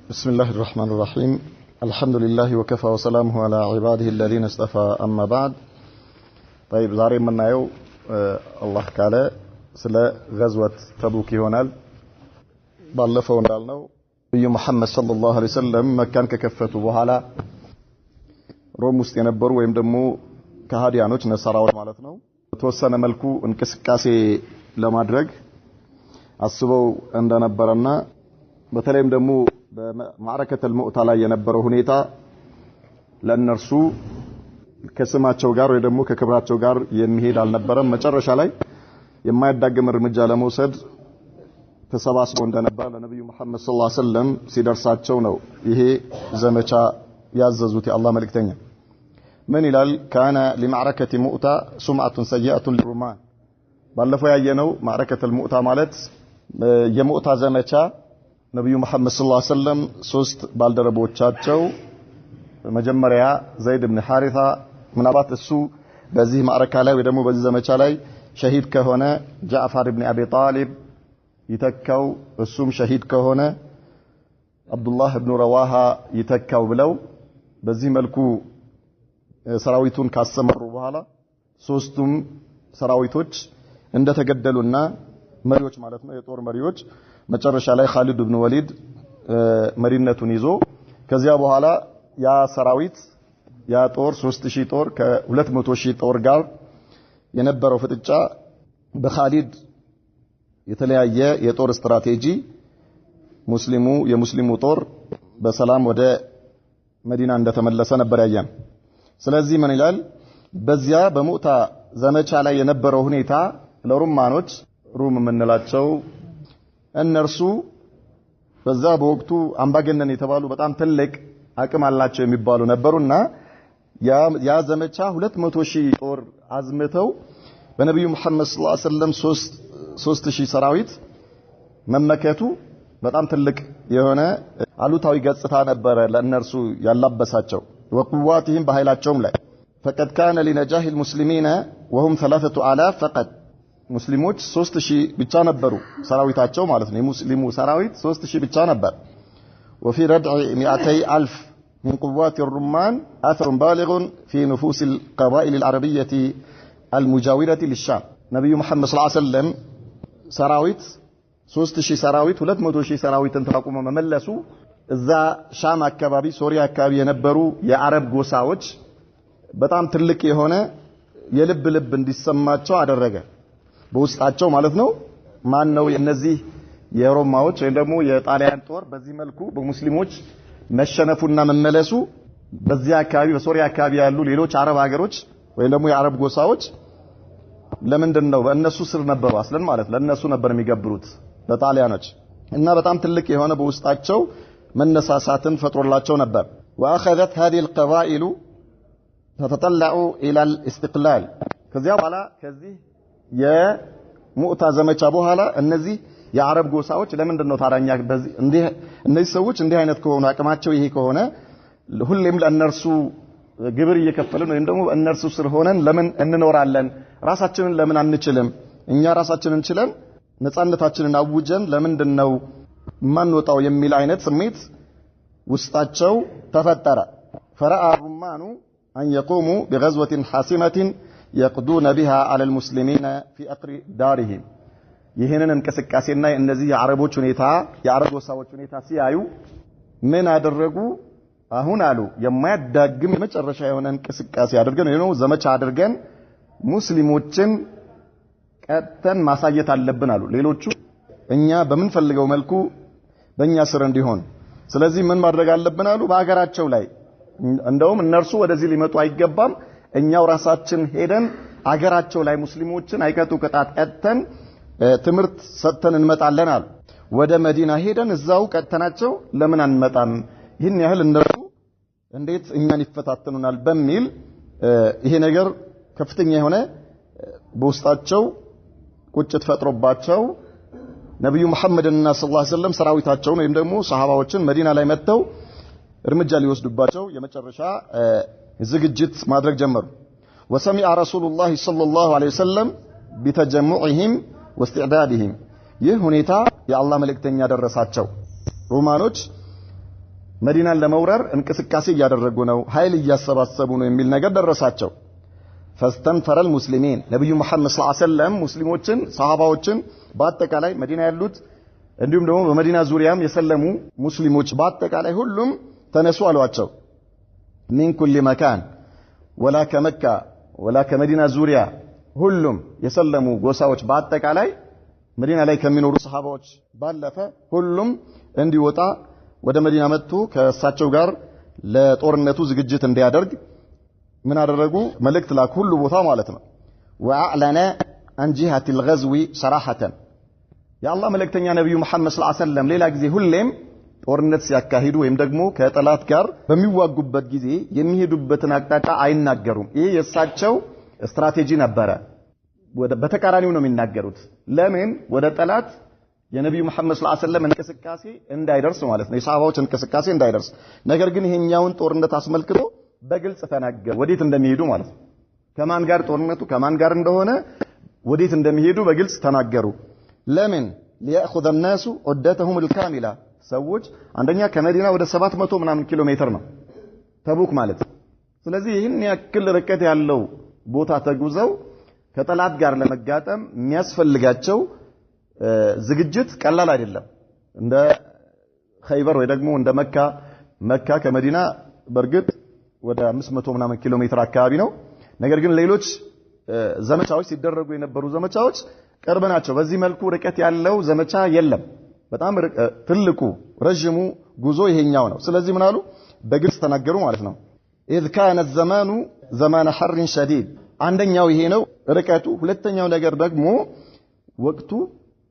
بسم الله الرحمن الرحيم الحمد لله وكفى وسلامه على عباده الذين اصطفى أما بعد. طيب ዛሬ የምናየው አላህ ካለ ስለ غزوة ተቡክ ይሆናል። ባለፈው እንዳልነው ነብዩ መሐመድ ሰለላሁ ዐለይሂ ወሰለም መካን ከከፈቱ በኋላ ሮም ውስጥ የነበሩ ወይም ደግሞ ከሃዲያኖች ነሳራዎች ማለት ነው ተወሰነ መልኩ እንቅስቃሴ ለማድረግ አስበው እንደነበረና በተለይም ደግሞ በማዕረከተል ሙዕታ ላይ የነበረው ሁኔታ ለነርሱ ከስማቸው ጋር ወይ ደግሞ ከክብራቸው ጋር የሚሄድ አልነበረም። መጨረሻ ላይ የማይዳገም እርምጃ ለመውሰድ ተሰባስበው እንደነበር ለነብዩ መሐመድ ሰለላሁ ዐለይሂ ወሰለም ሲደርሳቸው ነው ይሄ ዘመቻ ያዘዙት የአላህ መልእክተኛ። ምን ይላል? ካነ ለማዕረከተ ሙዕታ ሱምዓቱን ሰይአቱን ለሩማን። ባለፈው ያየነው ማዕረከተል ሙዕታ ማለት የሙዕታ ዘመቻ ነብዩ መሐመድ ሰለላሁ ዐለይሂ ወሰለም ሶስት ባልደረቦቻቸው መጀመሪያ ዘይድ ኢብኑ ሐሪሳ ምናባት እሱ በዚህ ማዕረካ ላይ ወይ ደግሞ በዚህ ዘመቻ ላይ ሸሂድ ከሆነ ጃዕፈር ኢብኑ አቢ ጣሊብ ይተካው፣ እሱም ሸሂድ ከሆነ አብዱላህ ኢብኑ ረዋሃ ይተካው ብለው በዚህ መልኩ ሰራዊቱን ካሰመሩ በኋላ ሶስቱም ሰራዊቶች እንደተገደሉና መሪዎች ማለት ነው የጦር መሪዎች መጨረሻ ላይ ኻሊድ ኢብኑ ወሊድ መሪነቱን ይዞ ከዚያ በኋላ ያ ሰራዊት ያ ጦር 3000 ጦር ከ200000 ጦር ጋር የነበረው ፍጥጫ በኻሊድ የተለያየ የጦር ስትራቴጂ የሙስሊሙ ጦር በሰላም ወደ መዲና እንደተመለሰ ነበር ያየን። ስለዚህ ምን ይላል? በዚያ በሙዕታ ዘመቻ ላይ የነበረው ሁኔታ ለሩማኖች ሩም የምንላቸው እነርሱ በዛ በወቅቱ አምባገነን የተባሉ በጣም ትልቅ አቅም አላቸው የሚባሉ ነበሩና ያ ዘመቻ 200000 ጦር አዝምተው በነብዩ መሐመድ ሰለላሁ ዐለይሂ ወሰለም 3000 ሰራዊት መመከቱ በጣም ትልቅ የሆነ አሉታዊ ገጽታ ነበረ ለእነርሱ ያላበሳቸው ወቁዋቲህም በኃይላቸውም ላይ فقد كان لنجاح المسلمين وهم 3000 فقط ሙስሊሞች 3000 ብቻ ነበሩ ሰራዊታቸው ማለት ነው። የሙስሊሙ ሰራዊት 3000 ብቻ ነበር። وفي ردع 200,000 من قوات الرمان اثر بالغ في نفوس القبائل العربيه المجاوره للشام. ነብዩ መሐመድ ሰለላሁ ዐለይሂ ወሰለም ሰራዊት 3000 ሰራዊት 200000 ሰራዊትን ተቋቁሞ መመለሱ እዛ ሻም አካባቢ ሶሪያ አካባቢ የነበሩ የአረብ ጎሳዎች በጣም ትልቅ የሆነ የልብ እንዲሰማቸው አደረገ በውስጣቸው ማለት ነው። ማን ነው እነዚህ የሮማዎች ወይ ደግሞ የጣሊያን ጦር በዚህ መልኩ በሙስሊሞች መሸነፉና መመለሱ በዚያ አካባቢ በሶሪያ አካባቢ ያሉ ሌሎች አረብ ሀገሮች ወይ ደግሞ የአረብ ጎሳዎች ለምንድነው በእነሱ ስር ነበሩ አስለን ማለት ለነሱ ነበር የሚገብሩት ለጣሊያኖች እና በጣም ትልቅ የሆነ በውስጣቸው መነሳሳትን ፈጥሮላቸው ነበር። واخذت هذه القبائل تتطلع الى الاستقلال. ከዚያ በኋላ ከዚህ የሙዕታ ዘመቻ በኋላ እነዚህ የአረብ ጎሳዎች ለምንድነው ታራኛ በዚህ እነዚህ ሰዎች እንዲህ አይነት ከሆኑ አቅማቸው ይሄ ከሆነ ሁሌም ለእነርሱ ግብር እየከፈልን ወይም ደግሞ እነርሱ ስር ሆነን ለምን እንኖራለን? ራሳችንን ለምን አንችልም? እኛ ራሳችንን ችለን ነፃነታችንን አውጀን ለምንድነው ማንወጣው የሚል አይነት ስሜት ውስጣቸው ተፈጠረ። فرأى الرمان أن يقوموا بغزوة حاسمة يقضون بها على المسلمين في أقر دارهم. ይሄንን እንቅስቃሴና እነዚህ የአረቦች ሁኔታ የአረብ ጎሳዎች ሁኔታ ሲያዩ ምን አደረጉ? አሁን አሉ የማያዳግም የመጨረሻ የሆነ እንቅስቃሴ አድርገን ነው ዘመቻ አድርገን ሙስሊሞችን ቀጥተን ማሳየት አለብን አሉ። ሌሎቹ እኛ በምንፈልገው መልኩ በእኛ ስር እንዲሆን ስለዚህ ምን ማድረግ አለብን አሉ። በአገራቸው ላይ እንደውም እነርሱ ወደዚህ ሊመጡ አይገባም፣ እኛው ራሳችን ሄደን አገራቸው ላይ ሙስሊሞችን አይቀጡ ቅጣት ቀጥተን ትምህርት ሰጥተን እንመጣለን አሉ። ወደ መዲና ሄደን እዛው ቀጥተናቸው ለምን አንመጣም? ይህን ያህል እነርሱ እንዴት እኛን ይፈታተኑናል በሚል ይሄ ነገር ከፍተኛ የሆነ በውስጣቸው ቁጭት ፈጥሮባቸው ነብዩ መሐመድና ሰለላሁ ዐለይሂ ወሰለም ሰራዊታቸውን ወይም ደግሞ ሰሃባዎችን መዲና ላይ መተው እርምጃ ሊወስዱባቸው የመጨረሻ ዝግጅት ማድረግ ጀመሩ። وسمع رسول الله صلى الله عليه وسلم بتجمعهم واستعدادهم. ይህ ሁኔታ የአላህ መልእክተኛ ደረሳቸው። ሮማኖች መዲናን ለመውረር እንቅስቃሴ እያደረጉ ነው ኃይል እያሰባሰቡ ነው የሚል ነገር ደረሳቸው فاستنفر المسلمين ነብዩ መሐመድ ሰለላሁ ዐለይሂ ወሰለም ሙስሊሞችን ሰሃባዎችን በአጠቃላይ መዲና ያሉት እንዲሁም ደግሞ በመዲና ዙሪያም የሰለሙ ሙስሊሞች በአጠቃላይ ሁሉም ተነሱ አሏቸው من كل مكان ولا كمكة ولا كمدينة ዙሪያ ሁሉም የሰለሙ ጎሳዎች በአጠቃላይ መዲና ላይ ከሚኖሩ ሰሃባዎች ባለፈ ሁሉም እንዲወጣ ወደ መዲና መጥቶ ከእሳቸው ጋር ለጦርነቱ ዝግጅት እንዲያደርግ ምን አደረጉ መልእክት ላኩ ሁሉ ቦታ ማለት ነው ወአዕለነ عن جهة الغزو صراحة የአላህ መልእክተኛ ነብዩ መሐመድ ሰለላሁ ዐለይሂ ወሰለም ሌላ ጊዜ ሁሌም ጦርነት ሲያካሂዱ ወይም ደግሞ ከጠላት ጋር በሚዋጉበት ጊዜ የሚሄዱበትን አቅጣጫ አይናገሩም ይሄ የሳቸው ስትራቴጂ ነበረ በተቃራኒው ነው የሚናገሩት ለምን ወደ ጠላት የነብዩ መሐመድ ሰለላሁ ዐለይሂ ወሰለም እንቅስቃሴ እንዳይደርስ ማለት ነው የሰሃባዎች እንቅስቃሴ እንዳይደርስ ነገር ግን ይሄኛውን ጦርነት አስመልክቶ በግልጽ ተናገሩ ወዴት እንደሚሄዱ ማለት ነው ከማን ጋር ጦርነቱ ከማን ጋር እንደሆነ ወዴት እንደሚሄዱ በግልጽ ተናገሩ ለምን ليأخذ الناس عدتهم الكاملة ሰዎች አንደኛ ከመዲና ወደ 700 ምናምን ኪሎ ሜትር ነው ተቡክ ማለት ስለዚህ ይህን ያክል ርቀት ያለው ቦታ ተጉዘው ከጠላት ጋር ለመጋጠም የሚያስፈልጋቸው ዝግጅት ቀላል አይደለም እንደ ኸይበር ወይ ደግሞ እንደ መካ ከመዲና በርግጥ ወደ 500 ምናምን ኪሎ ሜትር አካባቢ ነው ነገር ግን ሌሎች ዘመቻዎች ሲደረጉ የነበሩ ዘመቻዎች ቅርብ ናቸው በዚህ መልኩ ርቀት ያለው ዘመቻ የለም በጣም ትልቁ ረጅሙ ጉዞ ይሄኛው ነው ስለዚህ ምን አሉ በግልጽ ተናገሩ ማለት ነው اذ كان الزمان زمان حر شديد አንደኛው ይሄ ነው ርቀቱ ሁለተኛው ነገር ደግሞ ወቅቱ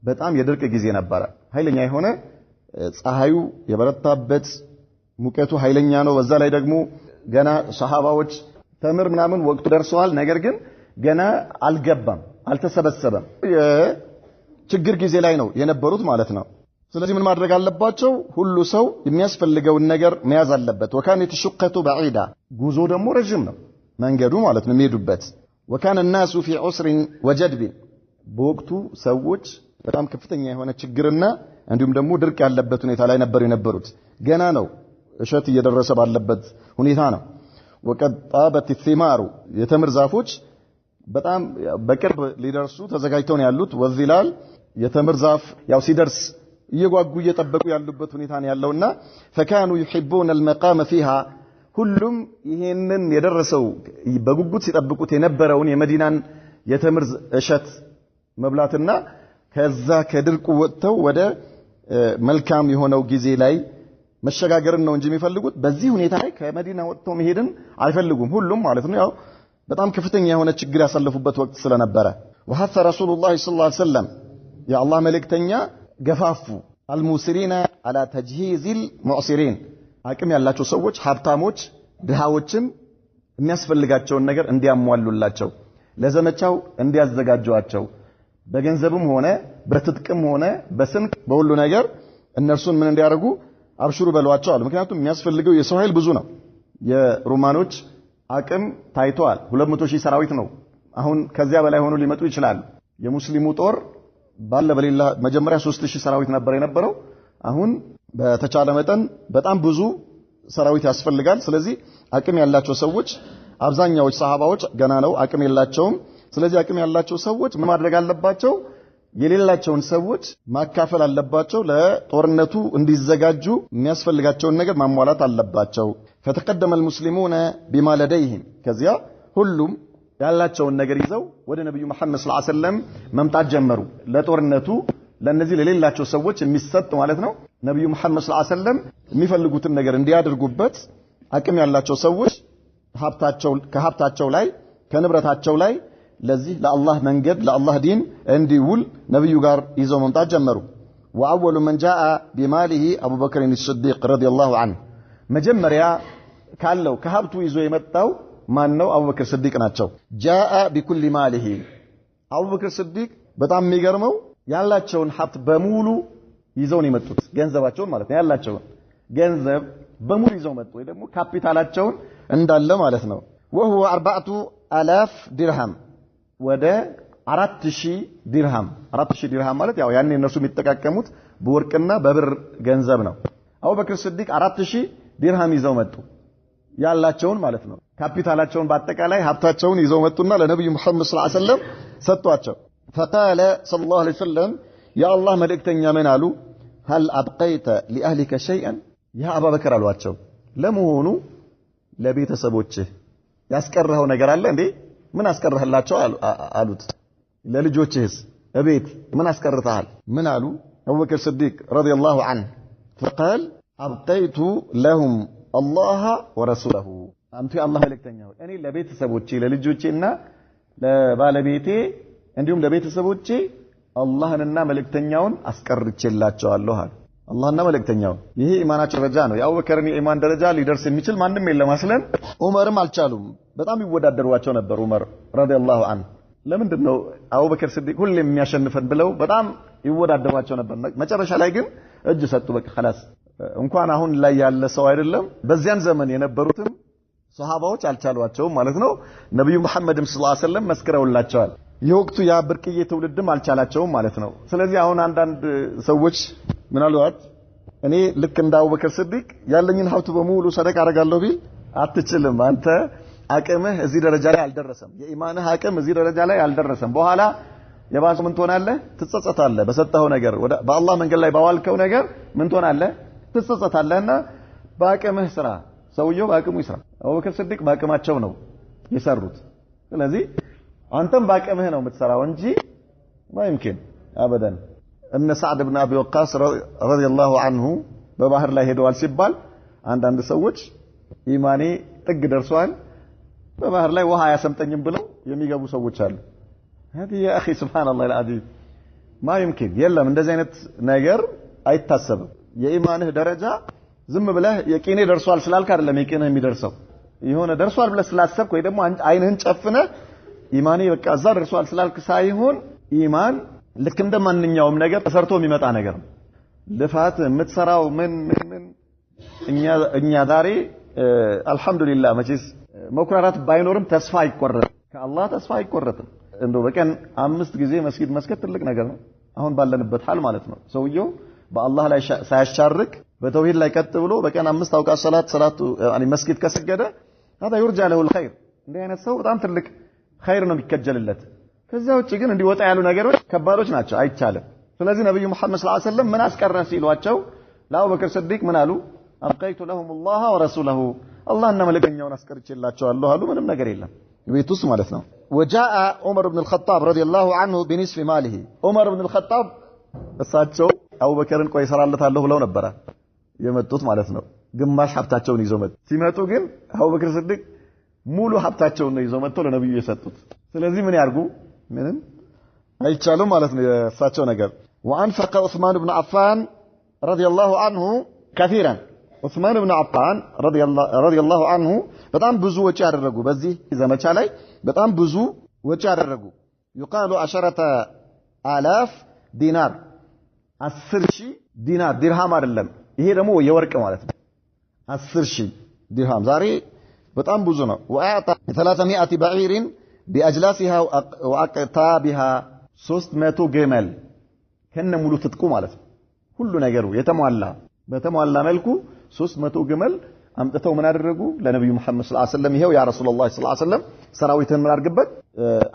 በጣም የድርቅ ጊዜ ነበር ኃይለኛ የሆነ ፀሐዩ የበረታበት ሙቀቱ ኃይለኛ ነው በዛ ላይ ደግሞ ገና ሰሃባዎች ተምር ምናምን ወቅቱ ደርሰዋል ነገር ግን ገና አልገባም አልተሰበሰበም የችግር ጊዜ ላይ ነው የነበሩት ማለት ነው ስለዚህ ምን ማድረግ አለባቸው ሁሉ ሰው የሚያስፈልገውን ነገር መያዝ አለበት وكانت الشقة بعيدة ጉዞ ደግሞ ረጅም ነው መንገዱ ማለት ነው የሚሄዱበት وكان الناس في عسر وجدب በወቅቱ ሰዎች በጣም ከፍተኛ የሆነ ችግርና እንዲሁም ደግሞ ድርቅ ያለበት ሁኔታ ላይ ነበር የነበሩት ገና ነው እሸት እየደረሰ ባለበት ሁኔታ ነው وقد طابت الثمار የተምር ዛፎች በጣም በቅርብ ሊደርሱ ተዘጋጅተው ነው ያሉት ወዚላል የተምር ዛፍ ያው ሲደርስ እየጓጉ እየጠበቁ ያሉበት ሁኔታ ነው ያለውና فكانوا يحبون المقام فيها ሁሉም ይሄንን የደረሰው በጉጉት ሲጠብቁት የነበረውን የመዲናን የተምር እሸት መብላትና ከዛ ከድርቁ ወጥተው ወደ መልካም የሆነው ጊዜ ላይ መሸጋገርን ነው እንጂ የሚፈልጉት በዚህ ሁኔታ ላይ ከመዲና ወጥተው መሄድን አይፈልጉም ሁሉም ማለት ነው ያው በጣም ከፍተኛ የሆነ ችግር ያሳለፉበት ወቅት ስለነበረ وحث رسول الله صلى الله عليه وسلم يا الله ملكتኛ ገፋፉ المسرين على تجهيز المعسرين አቅም ያላቸው ሰዎች ሀብታሞች ድሃዎችን የሚያስፈልጋቸውን ነገር እንዲያሟሉላቸው ለዘመቻው እንዲያዘጋጇቸው በገንዘብም ሆነ በትጥቅም ሆነ በስንቅ በሁሉ ነገር እነርሱን ምን እንዲያደርጉ አብሽሩ በሏቸው አሉ ምክንያቱም የሚያስፈልገው የሰው ኃይል ብዙ ነው የሮማኖች አቅም ታይቷል 200,000 ሰራዊት ነው አሁን ከዚያ በላይ ሆኖ ሊመጡ ይችላል የሙስሊሙ ጦር ባለ በሌላ መጀመሪያ 3000 ሰራዊት ነበር የነበረው አሁን በተቻለ መጠን በጣም ብዙ ሰራዊት ያስፈልጋል ስለዚህ አቅም ያላቸው ሰዎች አብዛኛው ሰሃባዎች ገና ነው አቅም የላቸውም ስለዚህ አቅም ያላቸው ሰዎች ምን ማድረግ አለባቸው የሌላቸውን ሰዎች ማካፈል አለባቸው ለጦርነቱ እንዲዘጋጁ የሚያስፈልጋቸውን ነገር ማሟላት አለባቸው فتقدم المسلمون بما لديهم ከዚያ ሁሉም ያላቸውን ነገር ይዘው ወደ ነብዩ መሐመድ ሰለላሁ ዐለይሂ ወሰለም መምጣት ጀመሩ ለጦርነቱ ለነዚህ ለሌላቸው ሰዎች የሚሰጥ ማለት ነው ነብዩ መሐመድ ሰለላሁ ዐለይሂ ወሰለም የሚፈልጉትን ነገር እንዲያደርጉበት አቅም ያላቸው ሰዎች ከሀብታቸው ላይ ከንብረታቸው ላይ ለዚህ ለአላህ መንገድ ለአላህ ዲን እንዲውል ነብዩ ጋር ይዘው መምጣት ጀመሩ واول من جاء بماله ابو بكر الصديق رضي الله عنه መጀመሪያ ካለው ከሀብቱ ይዞ የመጣው ማን ነው አቡበክር ስዲቅ ናቸው جاء بكل ماله አቡበክር ስዲቅ በጣም የሚገርመው ያላቸውን ሀብት በሙሉ ይዘው ነው የመጡት ገንዘባቸውን ማለት ነው ያላቸውን ገንዘብ በሙሉ ይዘው መጡ ወይ ደግሞ ካፒታላቸውን እንዳለ ማለት ነው وهو 4000 درهم ወደ 4000 ድርሃም ማለት ያው ያኔ እነሱ የሚጠቃቀሙት በወርቅና በብር ገንዘብ ነው አቡበክር ስዲቅ 4000 ዲርሃም ይዘው መጡ ያላቸውን ማለት ነው ካፒታላቸውን በአጠቃላይ ሀብታቸውን ይዘው መጡና ለነብዩ መሐመድ ሰለላሁ ዐለይሂ ወሰለም ሰጧቸው فقال صلى الله عليه وسلم يا الله መልእክተኛ ምን አሉ هل ابقيت لاهلك شيئا يا ابا بكر አሏቸው ለመሆኑ ለቤተሰቦችህ ያስቀረኸው ነገር አለ እንዴ ምን አስቀረህላቸው አሉት ለልጆችህስ እቤት ምን አስቀርተሃል ምን አሉ አቡበክር ሲዲቅ ረዲየላሁ ዐንሁ فقال ابقيت لهم الله ورسوله አንተ የአላህ መልእክተኛ ሆይ እኔ ለቤተሰቦቼ ለልጆቼና ለባለቤቴ እንዲሁም ለቤተሰቦቼ አላህንና መልእክተኛውን አስቀርቼላቸዋለሁ አለ አላህና መልእክተኛው ይሄ ኢማናቸው ደረጃ ነው የአቡበከርን የኢማን ደረጃ ሊደርስ የሚችል ማንንም የለም አስለን ዑመርም አልቻሉም በጣም ይወዳደሯቸው ነበር ዑመር ረዲየላሁ ዐንሁ ለምንድነው አቡበከር ሲዲቅ ሁሌም የሚያሸንፈን ብለው በጣም ይወዳደሯቸው ነበር መጨረሻ ላይ ግን እጅ ሰጡ በቃ خلاص እንኳን አሁን ላይ ያለ ሰው አይደለም በዚያን ዘመን የነበሩትም ሱሐባዎች አልቻሏቸውም ማለት ነው ነብዩ መሐመድም ሰለላሁ ዐለይሂ ወሰለም መስክረውላቸዋል የወቅቱ ያ ብርቅዬ ትውልድም አልቻላቸውም ማለት ነው ስለዚህ አሁን አንዳንድ ሰዎች ምን አሉት እኔ ልክ እንደ አቡበከር ሲዲቅ ያለኝን ሀብት በሙሉ ሰደቃ አደርጋለሁ ቢል አትችልም አንተ አቅምህ እዚህ ደረጃ ላይ አልደረሰም የኢማንህ አቅም እዚህ ደረጃ ላይ አልደረሰም በኋላ የባሰ ምን ትሆናለህ ትጸጸታለህ በሰጠኸው ነገር በአላህ መንገድ ላይ ባዋልከው ነገር ምን ትሆናለህ ትጸጸታለህና በአቅምህ ስራ ሰውየው በአቅሙ ይስራ አቡበከር ሲዲቅ በአቅማቸው ነው የሰሩት ስለዚህ አንተም በአቅምህ ነው የምትሰራው እንጂ ማይምኪን አበደን እነ ሰዓድ ኢብኑ አቢ ወቃስ ረዲየላሁ ዐንሁ በባህር ላይ ሄደዋል ሲባል አንዳንድ ሰዎች ኢማኔ ጥግ ደርሷል በባህር ላይ ውሃ ያሰምጠኝም ብለው የሚገቡ ሰዎች አሉ هذه يا اخي سبحان الله العظيم ما يمكن የለም እንደዚህ አይነት ነገር አይታሰብም የኢማንህ ደረጃ ዝም ብለህ የቂኔ ደርሷል ስላልክ አይደለም የቂኔህ የሚደርሰው ይሆነ ደርሷል ብለህ ስላሰብክ ወይ ደግሞ አይንህን ጨፍነህ ኢማኔ በቃ እዛ ደርሷል ስላልክ ሳይሆን ኢማን ልክ እንደማንኛውም ነገር ተሰርቶ የሚመጣ ነገር ነው ልፋት የምትሰራው ምን እኛ ዛሬ አልহামዱሊላህ መቼስ መኩራራት ባይኖርም ተስፋ አይቆረጥም ከአላህ ተስፋ አይቆረጥም እንደው በቀን 5 ጊዜ መስጊድ መስገድ ትልቅ ነገር ነው አሁን ባለንበት ሐል ማለት ነው ሰውየው በአላህ ላይ ሳያሻርክ በተውሂድ ላይ ቀጥ ብሎ በቀን 5 አውቃት ሰላቱ መስጊድ ከሰገደ هذا يرجى له الخير እንደ አይነት ሰው በጣም ትልቅ ኸይር ነው የሚከጀልለት ከዛ ውጪ ግን እንዲወጣ ያሉ ነገሮች ከባዶች ናቸው አይቻልም ስለዚህ ነብዩ መሐመድ ሰለላሁ ዐለይሂ ወሰለም ምን አስቀረ ሲሏቸው ለአቡበክር ሲዲቅ ምን አሉ አብቀይቱ ለሁም الله ورسوله አላህና መልእክተኛውን አስቀርቼላቸዋለሁ አሉ ምንም ነገር የለም ቤት ውስጥ ማለት ነው وجاء عمر بن الخطاب رضي الله عنه بنصف ماله عمر بن الخطاب እሳቸው አቡበከርን ቆይ ሰራለታለሁ ብለው ነበር የመጡት ማለት ነው ግማሽ ሀብታቸውን ይዘው መጡ ሲመጡ ግን አቡበክር ሲዲቅ ሙሉ ሀብታቸውን ነው ይዘው መጥተው ለነብዩ የሰጡት ስለዚህ ምን ያርጉ ምንም አይቻልም ማለት ነው የእሳቸው ነገር وانفق عثمان بن عفان رضي الله عنه كثيرا عثمان بن عفان رضي الله عنه በጣም ብዙ ወጪ ያደረጉ በዚህ ዘመቻ ላይ በጣም ብዙ ወጪ ያደረጉ يقال 10000 ዲናር 10000 ዲናር ዲርሃም አይደለም ይሄ ደግሞ የወርቅ ማለት ነው 10000 ዲርሃም ዛሬ በጣም ብዙ ነው وأعطى 300 بعير بأجلاسها وأقطابها 300 ግመል ከነ ሙሉ ትጥቁ ማለት ነው ሁሉ ነገሩ የተሟላ በተሟላ መልኩ 300 ግመል አምጥተው ምን አደረጉ ለነብዩ መሐመድ ሰለላሁ ዐለይሂ ወሰለም ይሄው ያ ረሱላህ ሰለላሁ ዐለይሂ ወሰለም ሰራዊትን ምን አድርግበት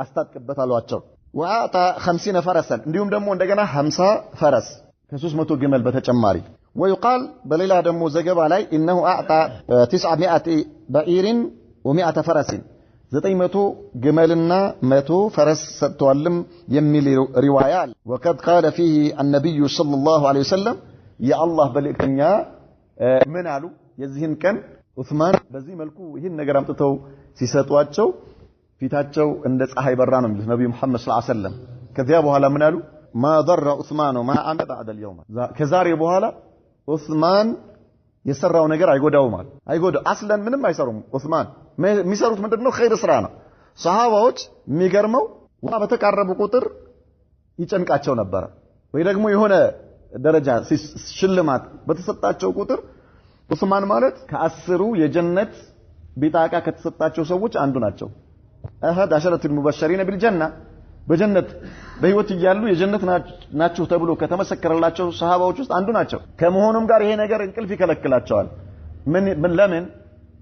አስታጥቅበት አሏቸው وأعطى 50 فرسا እንዲሁም ደግሞ እንደገና 50 ፈረስ ከ300 ግመል በተጨማሪ ويقال በሌላ ደግሞ ዘገባ ላይ انه اعطى 900 بعير و100 فرس 900 ግመልና 100 ፈረስ ሰጥቷልም የሚል ሪዋያ አለ وقد قال فيه النبي صلى الله عليه وسلم يا الله በልክኛ ምን አሉ የዚህን ቀን ዑስማን በዚህ መልኩ ይሄን ነገር አምጥተው ሲሰጧቸው ፊታቸው እንደ ፀሐይ በራ ነው የሚሉት ነብዩ መሐመድ ሰለላሁ ዐለይሂ ወሰለም ከዚያ በኋላ ምን አሉ ما ضر عثمان ما عمل بعد اليوم ከዛሬ በኋላ ዑስማን የሰራው ነገር አይጎዳውም ማለት አይጎዳው አስለን ምንም አይሰሩም ዑስማን የሚሰሩት ምንድነው ኸይር ስራ ነው ሱሐባዎች የሚገርመው ዋ በተቃረቡ ቁጥር ይጨንቃቸው ነበር ወይ ደግሞ የሆነ ደረጃ ሽልማት በተሰጣቸው ቁጥር ዑስማን ማለት ከ10 የጀነት ቢጣቃ ከተሰጣቸው ሰዎች አንዱ ናቸው አህድ 10 المبشرين بالجنه በጀነት በህይወት ይያሉ የጀነት ናቸው ተብሎ ከተመሰከረላቸው ሱሐባዎች ውስጥ አንዱ ናቸው ከመሆኑም ጋር ይሄ ነገር እንቅልፍ ይከለክላቸዋል ምን ለምን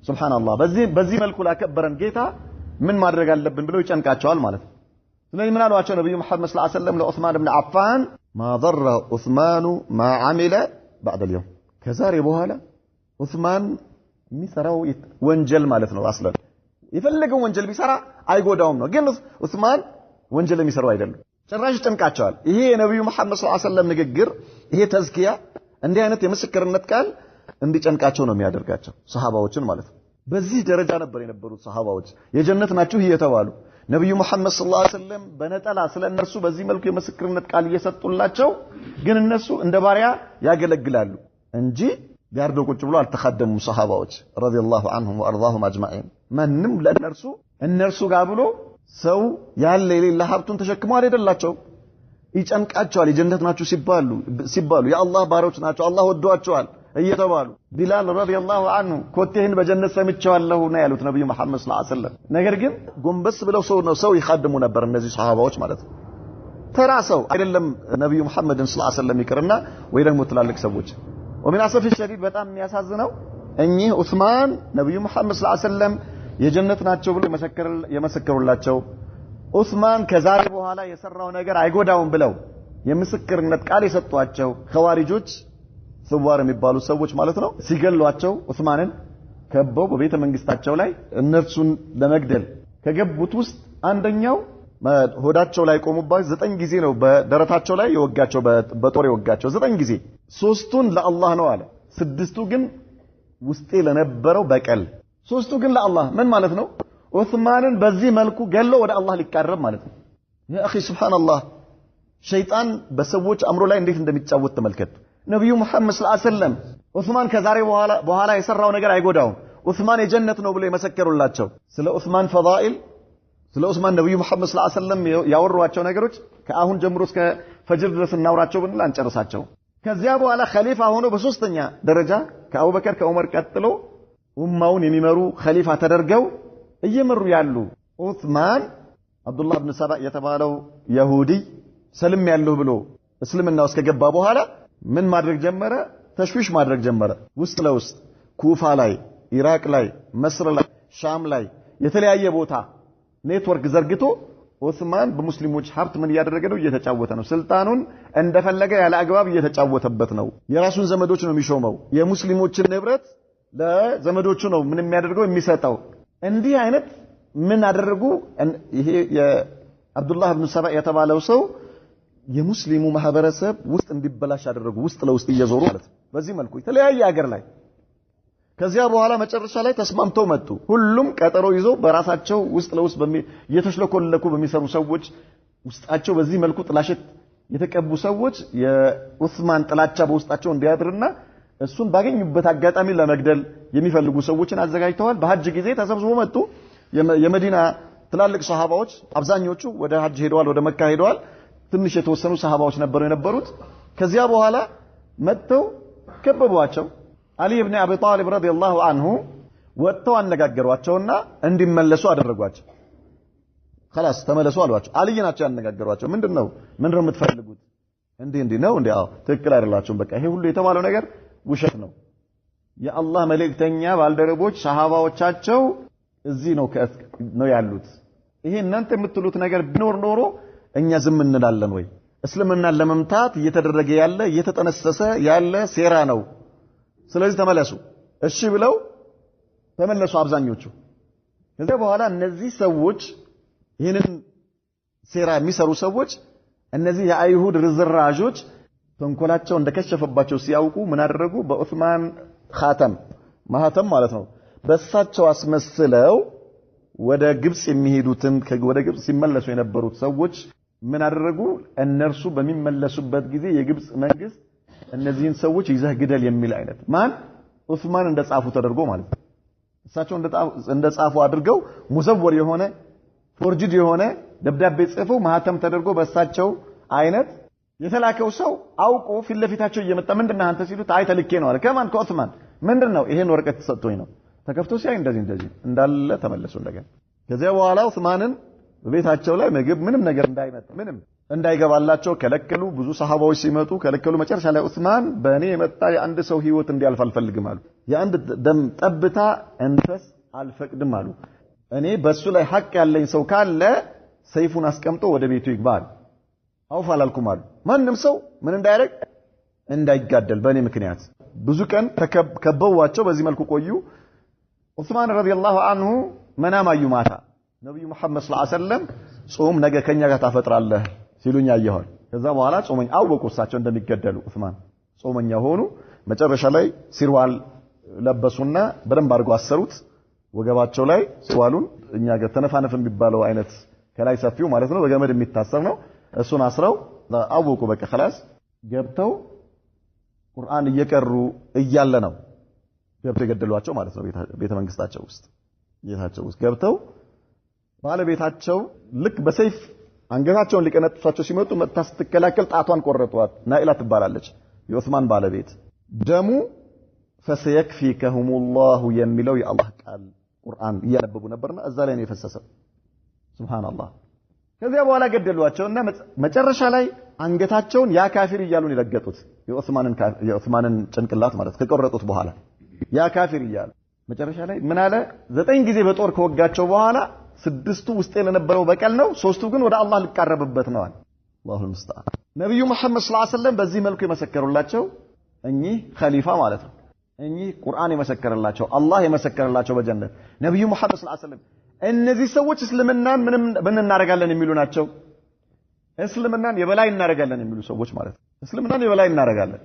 ሱብሃንአላህ በዚህ መልኩ ላከበረን ጌታ ምን ማድረግ አለብን ብለው ይጨንቃቸዋል ማለት ነው። ስለዚህ ምን አሏቸው ነብዩ መሐመድ ሰለላሁ ዐለይሂ ወሰለም ለዑስማን ኢብኑ አፋን ማ ضر ዑስማን ማ عمل بعد اليوم ከዛሬ በኋላ ዑስማን የሚሰራው ወንጀል ማለት ነው አስለን የፈለገው ወንጀል ቢሰራ አይጎዳውም ነው። ግን ዑስማን ወንጀል የሚሰራው አይደለም። ጭራሽ ጨንቃቸዋል። ይሄ የነብዩ መሐመድ ሰለላሁ ዐለይሂ ወሰለም ንግግር ይሄ ተዝኪያ እንዲህ አይነት የምስክርነት ቃል እንዲጨንቃቸው ነው የሚያደርጋቸው ሰሃባዎችን ማለት ነው። በዚህ ደረጃ ነበር የነበሩት ሰሃባዎች የጀነት ናችሁ እየተባሉ ነብዩ መሐመድ ሰለላሁ ዐለይሂ ወሰለም በነጠላ ስለነርሱ በዚህ መልኩ የምስክርነት ቃል እየሰጡላቸው ግን እነሱ እንደ ባሪያ ያገለግላሉ እንጂ ጋርዶ ቁጭ ብሎ አልተখাደሙም ሰሃባዎች ረዲየላሁ ዐንሁም ወአርዳሁም አጅማዒን። ማንም እነርሱ ጋር ብሎ ሰው ያለ የሌለ ሀብቱን ተሸክሞ አይደላቸው ይጨንቃቸዋል። የጀነት ናችሁ ሲባሉ የአላህ ባሪያዎች ናቸው አላህ ወዷቸዋል እየተባሉ ቢላል ረዲየላሁ ዐንሁ ኮቴህን በጀነት ሰምቼዋለሁ ነው ያሉት ነብዩ መሐመድ ሰለላሁ ዐለይሂ ወሰለም። ነገር ግን ጎንበስ ብለው ሰው ይखाደሙ ነበር እነዚህ ሰሃባዎች ማለት ነው። ተራ ሰው አይደለም ነብዩ መሐመድን ሰለላሁ ዐለይሂ ወሰለም ይቅርና ወይ ደግሞ ትላልቅ ሰዎች። ወሚን አሰፍ ሸዲድ በጣም የሚያሳዝነው እኚህ ዑስማን ነብዩ መሐመድ ሰለላሁ ዐለይሂ ወሰለም የጀነት ናቸው ብሎ የመሰከሩላቸው ዑስማን ከዛሬ በኋላ የሰራው ነገር አይጎዳውም ብለው የምስክርነት ቃል የሰጧቸው ኸዋሪጆች ስዋር የሚባሉ ሰዎች ማለት ነው ሲገሏቸው ዑስማንን ከበው በቤተ መንግስታቸው ላይ እነርሱን ለመግደል ከገቡት ውስጥ አንደኛው ሆዳቸው ላይ ቆሙባቸው 9 ጊዜ ነው በደረታቸው ላይ የወጋቸው በጦር የወጋቸው 9 ጊዜ 3ቱን ለአላህ ነው አለ 6ቱ ግን ውስጤ ለነበረው በቀል 3ቱ ግን ለአላህ ምን ማለት ነው ዑስማንን በዚህ መልኩ ገሎ ወደ አላህ ሊቃረብ ማለት ነው። ያ اخي ሱብሃንአላህ ሸይጣን በሰዎች አምሮ ላይ እንዴት እንደሚጫወት ተመልከት። ነብዩ መሐመድ ሰለላሁ ዐለይሂ ወሰለም ዑስማን ከዛሬ በኋላ የሰራው ነገር አይጎዳውም ዑስማን የጀነት ነው ብሎ የመሰከሩላቸው ስለ ዑስማን ፈዳኢል ስለ ዑስማን ነብዩ መሐመድ ሰለላሁ ዐለይሂ ወሰለም ያወሯቸው ነገሮች ከአሁን ጀምሮ እስከ ፈጅር ድረስ እናውራቸው ብንል አንጨርሳቸው። ከዚያ በኋላ ኸሊፋ ሆኖ በሶስተኛ ደረጃ ከአቡበከር ከዑመር ቀጥሎ ኡማውን የሚመሩ ኸሊፋ ተደርገው እየመሩ ያሉ ዑስማን አብዱላህ ኢብኑ ሰባ የተባለው ይሁዲ ሰልም ያለው ብሎ እስልምና ውስጥ ከገባ በኋላ ምን ማድረግ ጀመረ? ተሽዊሽ ማድረግ ጀመረ። ውስጥ ለውስጥ ኩፋ ላይ፣ ኢራቅ ላይ፣ መስር ላይ፣ ሻም ላይ የተለያየ ቦታ ኔትወርክ ዘርግቶ ዑስማን በሙስሊሞች ሀብት ምን እያደረገ ነው? እየተጫወተ ነው። ስልጣኑን እንደፈለገ ያለ አግባብ እየተጫወተበት ነው። የራሱን ዘመዶች ነው የሚሾመው። የሙስሊሞችን ንብረት ለዘመዶቹ ነው ምን የሚያደርገው የሚሰጠው። እንዲህ አይነት ምን አደረጉ? ይሄ የአብዱላህ ኢብኑ ሰባ የተባለው ሰው የሙስሊሙ ማህበረሰብ ውስጥ እንዲበላሽ ያደረጉ ውስጥ ለውስጥ እየዞሩ ማለት ነው። በዚህ መልኩ የተለያየ ሀገር ላይ ከዚያ በኋላ መጨረሻ ላይ ተስማምተው መጡ። ሁሉም ቀጠሮ ይዞ በራሳቸው ውስጥ ለውስጥ እየተሽለኮለኩ በሚሰሩ ሰዎች ውስጣቸው በዚህ መልኩ ጥላሸት የተቀቡ ሰዎች የዑስማን ጥላቻ በውስጣቸው እንዲያድርና እሱን ባገኙበት አጋጣሚ ለመግደል የሚፈልጉ ሰዎችን አዘጋጅተዋል። በሐጅ ጊዜ ተሰብስበው መጡ። የመዲና ትላልቅ ሰሃባዎች አብዛኞቹ ወደ ሐጅ ሄደዋል፣ ወደ መካ ሄደዋል። ትንሽ የተወሰኑ ሰሃባዎች ነበሩ የነበሩት። ከዚያ በኋላ መጥተው ከበቧቸው። አሊ ኢብኑ አቢ ጣሊብ ረዲየላሁ ዐንሁ ወጥተው አነጋገሯቸውና እንዲመለሱ አደረጓቸው። خلاص ተመለሱ አሏቸው። አሊ ናቸው ያነጋገሯቸው። ምንድነው የምትፈልጉት? እንዲህ ነው እንዴ? አዎ ትክክል አይደላችሁም። በቃ ይሄ ሁሉ የተባለው ነገር ውሸት ነው። የአላህ መልእክተኛ ባልደረቦች ሰሃባዎቻቸው እዚህ ነው ያሉት። ይሄ እናንተ የምትሉት ነገር ቢኖር ኖሮ እኛ ዝም እንላለን ወይ? እስልምናን ለመምታት እየተደረገ ያለ እየተጠነሰሰ ያለ ሴራ ነው። ስለዚህ ተመለሱ። እሺ ብለው ተመለሱ አብዛኞቹ። ከዚያ በኋላ እነዚህ ሰዎች ይህንን ሴራ የሚሰሩ ሰዎች እነዚህ የአይሁድ ርዝራዦች ተንኮላቸው እንደከሸፈባቸው ሲያውቁ ምን አደረጉ? በዑስማን ማህተም ማለት ነው በእሳቸው አስመስለው ወደ ግብጽ የሚሄዱትን ወደ ግብጽ ሲመለሱ የነበሩት ሰዎች ምን አደረጉ? እነርሱ በሚመለሱበት ጊዜ የግብጽ መንግስት እነዚህን ሰዎች ይዘህ ግደል የሚል አይነት ማን ዑስማን እንደጻፉ ተደርጎ ማለት ነው። እሳቸው እንደጻፉ አድርገው ሙዘወር የሆነ ፎርጅድ የሆነ ደብዳቤ ጽፈው ማህተም ተደርጎ በእሳቸው አይነት የተላከው ሰው አውቆ ፊት ለፊታቸው እየመጣ ምንድነው አንተ ሲሉት አይ ተልኬ ነው አለ። ከማን? ከዑስማን። ምንድነው? ይሄን ወረቀት ተሰጥቶኝ ነው። ተከፍቶ ሲያይ እንደዚህ እንዳለ ተመለሱ እንደገና። ከዚያ በኋላ ዑስማንን በቤታቸው ላይ ምግብ ምንም ነገር እንዳይመጣ ምንም እንዳይገባላቸው ከለከሉ። ብዙ ሰሃባዎች ሲመጡ ከለከሉ። መጨረሻ ላይ ዑስማን በእኔ የመጣ የአንድ ሰው ህይወት እንዲያልፍ አልፈልግም አሉ። የአንድ ደም ጠብታ እንፈስ አልፈቅድም አሉ። እኔ በሱ ላይ ሐቅ ያለኝ ሰው ካለ ሰይፉን አስቀምጦ ወደ ቤቱ ይግባል። አውፍ አላልኩም አሉ። ማንም ሰው ምን እንዳያደርግ እንዳይጋደል በእኔ ምክንያት። ብዙ ቀን ከበዋቸው። በዚህ መልኩ ቆዩ። ዑስማን ረዲየላሁ ዐንሁ መናም አዩ። ማታ ነብዩ መሐመድ ሰለላሁ ዐለይሂ ወሰለም ጾም ነገ ከኛ ጋር ታፈጥራለህ ሲሉኝ አየኋል። ከዛ በኋላ ጾመኛ አወቁ እሳቸው እንደሚገደሉ። ዑስማን ጾመኛ ሆኑ። መጨረሻ ላይ ሲርዋል ለበሱና በደንብ አድርገው አሰሩት ወገባቸው ላይ። ሲርዋሉን እኛ ጋር ተነፋነፍ የሚባለው አይነት ከላይ ሰፊው ማለት ነው፣ በገመድ የሚታሰር ነው። እሱን አስረው አወቁ። በቃ خلاص ገብተው ቁርአን እየቀሩ እያለ ነው ገብተው የገደሏቸው ማለት ነው። ቤተ መንግስታቸው ውስጥ ጌታቸው ውስጥ ገብተው ባለቤታቸው ልክ በሰይፍ አንገታቸውን ሊቀነጥሷቸው ሲመጡ መጥታ ስትከላከል ጣቷን ቆረጧት። ናኢላ ትባላለች፣ የዑስማን ባለቤት። ደሙ ፈሰየክፊከሁሙላሁ የሚለው የአላህ ቃል ቁርአን እያነበቡ ነበርና እዛ ላይ ነው የፈሰሰው። ሱብሃንአላህ። ከዚያ በኋላ ገደሏቸውና መጨረሻ ላይ አንገታቸውን ያ ካፊር እያሉ ነው የለገጡት። የዑስማንን ጭንቅላት ማለት ከቆረጡት በኋላ ያ ካፊር እያሉ መጨረሻ ላይ ምን አለ? 9 ጊዜ በጦር ከወጋቸው በኋላ 6ቱ ውስጥ የነበረው በቀል ነው፣ 3ቱ ግን ወደ አላህ ሊቃረብበት ነው አለ። አላሁ ሙስተዓን። ነብዩ መሐመድ ሰለላሁ ዐለይሂ ወሰለም በዚህ መልኩ የመሰከሩላቸው እኚህ ኸሊፋ ማለት ነው። እኚህ ቁርአን የመሰከረላቸው አላህ የመሰከረላቸው በጀነት ነብዩ መሐመድ ሰለላሁ ዐለይሂ ወሰለም። እነዚህ ሰዎች እስልምናን ምን እናደርጋለን የሚሉ ናቸው። እስልምናን የበላይ እናደርጋለን የሚሉ ሰዎች ማለት ነው። እስልምናን የበላይ እናደርጋለን።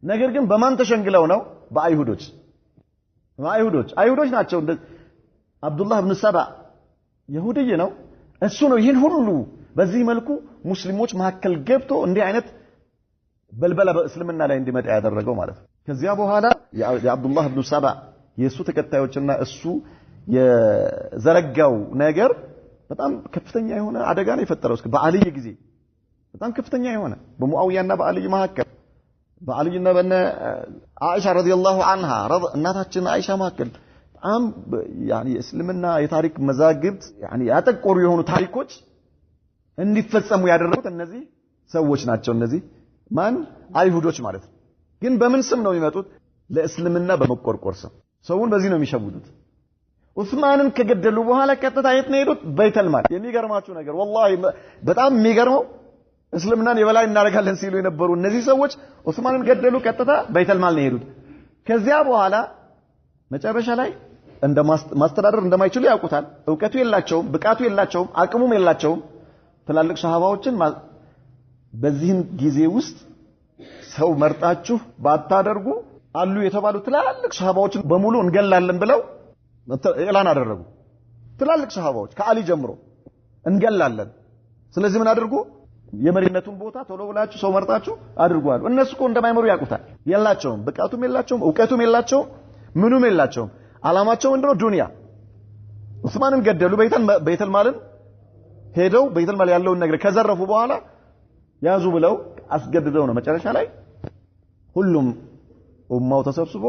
ነገር ግን በማን ተሸንግለው ነው? በአይሁዶች ናቸው። አብዱላህ ኢብኑ ሰባ ይሁድይ ነው። እሱ ነው ይህን ሁሉ በዚህ መልኩ ሙስሊሞች መካከል ገብቶ እንዲህ አይነት በልበላ በእስልምና ላይ እንዲመጣ ያደረገው ማለት ነው። ከዚያ በኋላ የአብዱላህ ኢብኑ ሰባ የሱ ተከታዮችና እሱ የዘረጋው ነገር በጣም ከፍተኛ የሆነ አደጋ ነው የፈጠረው። እስከ በአልይ ጊዜ በጣም ከፍተኛ የሆነ በሙአዊያና በአልይ መካከል በአልይና በነ አኢሻ ረዲየላሁ ዐንሃ እናታችን አኢሻ መካከል በጣም ያኒ እስልምና የታሪክ መዛግብት ያኒ ያጠቆሩ የሆኑ ታሪኮች እንዲፈጸሙ ያደረጉት እነዚህ ሰዎች ናቸው። እነዚህ ማን? አይሁዶች ማለት ነው። ግን በምን ስም ነው የሚመጡት? ለእስልምና በመቆርቆር ስም ሰውን በዚህ ነው የሚሸውዱት። ዑስማንን ከገደሉ በኋላ ቀጥታ የት ነው የሄዱት? በይተል ማል። የሚገርማችሁ ነገር ወላሂ በጣም የሚገርመው እስልምናን የበላይ እናደርጋለን ሲሉ የነበሩ እነዚህ ሰዎች ዑስማንን ገደሉ፣ ቀጥታ በይተል ማል ነው የሄዱት። ከዚያ በኋላ መጨረሻ ላይ ማስተዳደር እንደማይችሉ ያውቁታል። ዕውቀቱ የላቸውም፣ ብቃቱ የላቸውም፣ አቅሙም የላቸውም። ትላልቅ ሸሃባዎችን በዚህን ጊዜ ውስጥ ሰው መርጣችሁ ባታደርጉ አሉ የተባሉ ትላልቅ ሸሃባዎችን በሙሉ እንገላለን ብለው ኢላን አደረጉ። ትላልቅ ሸሃባዎች ከአሊ ጀምሮ እንገላለን። ስለዚህ ምን አድርጉ? የመሪነቱን ቦታ ቶሎ ብላችሁ ሰው መርጣችሁ አድርጉ አሉ። እነሱ እኮ እንደማይመሩ ያውቁታል። የላቸውም፣ ብቃቱም የላቸውም፣ ዕውቀቱም የላቸውም፣ ምኑም የላቸውም። ዓላማቸው ምንድነው? ዱንያ። ዑስማንን ገደሉ። በይተል ማልን ሄደው በይተል ማል ያለውን ነገር ከዘረፉ በኋላ ያዙ ብለው አስገድደው ነው መጨረሻ ላይ ሁሉም ኡማው ተሰብስቦ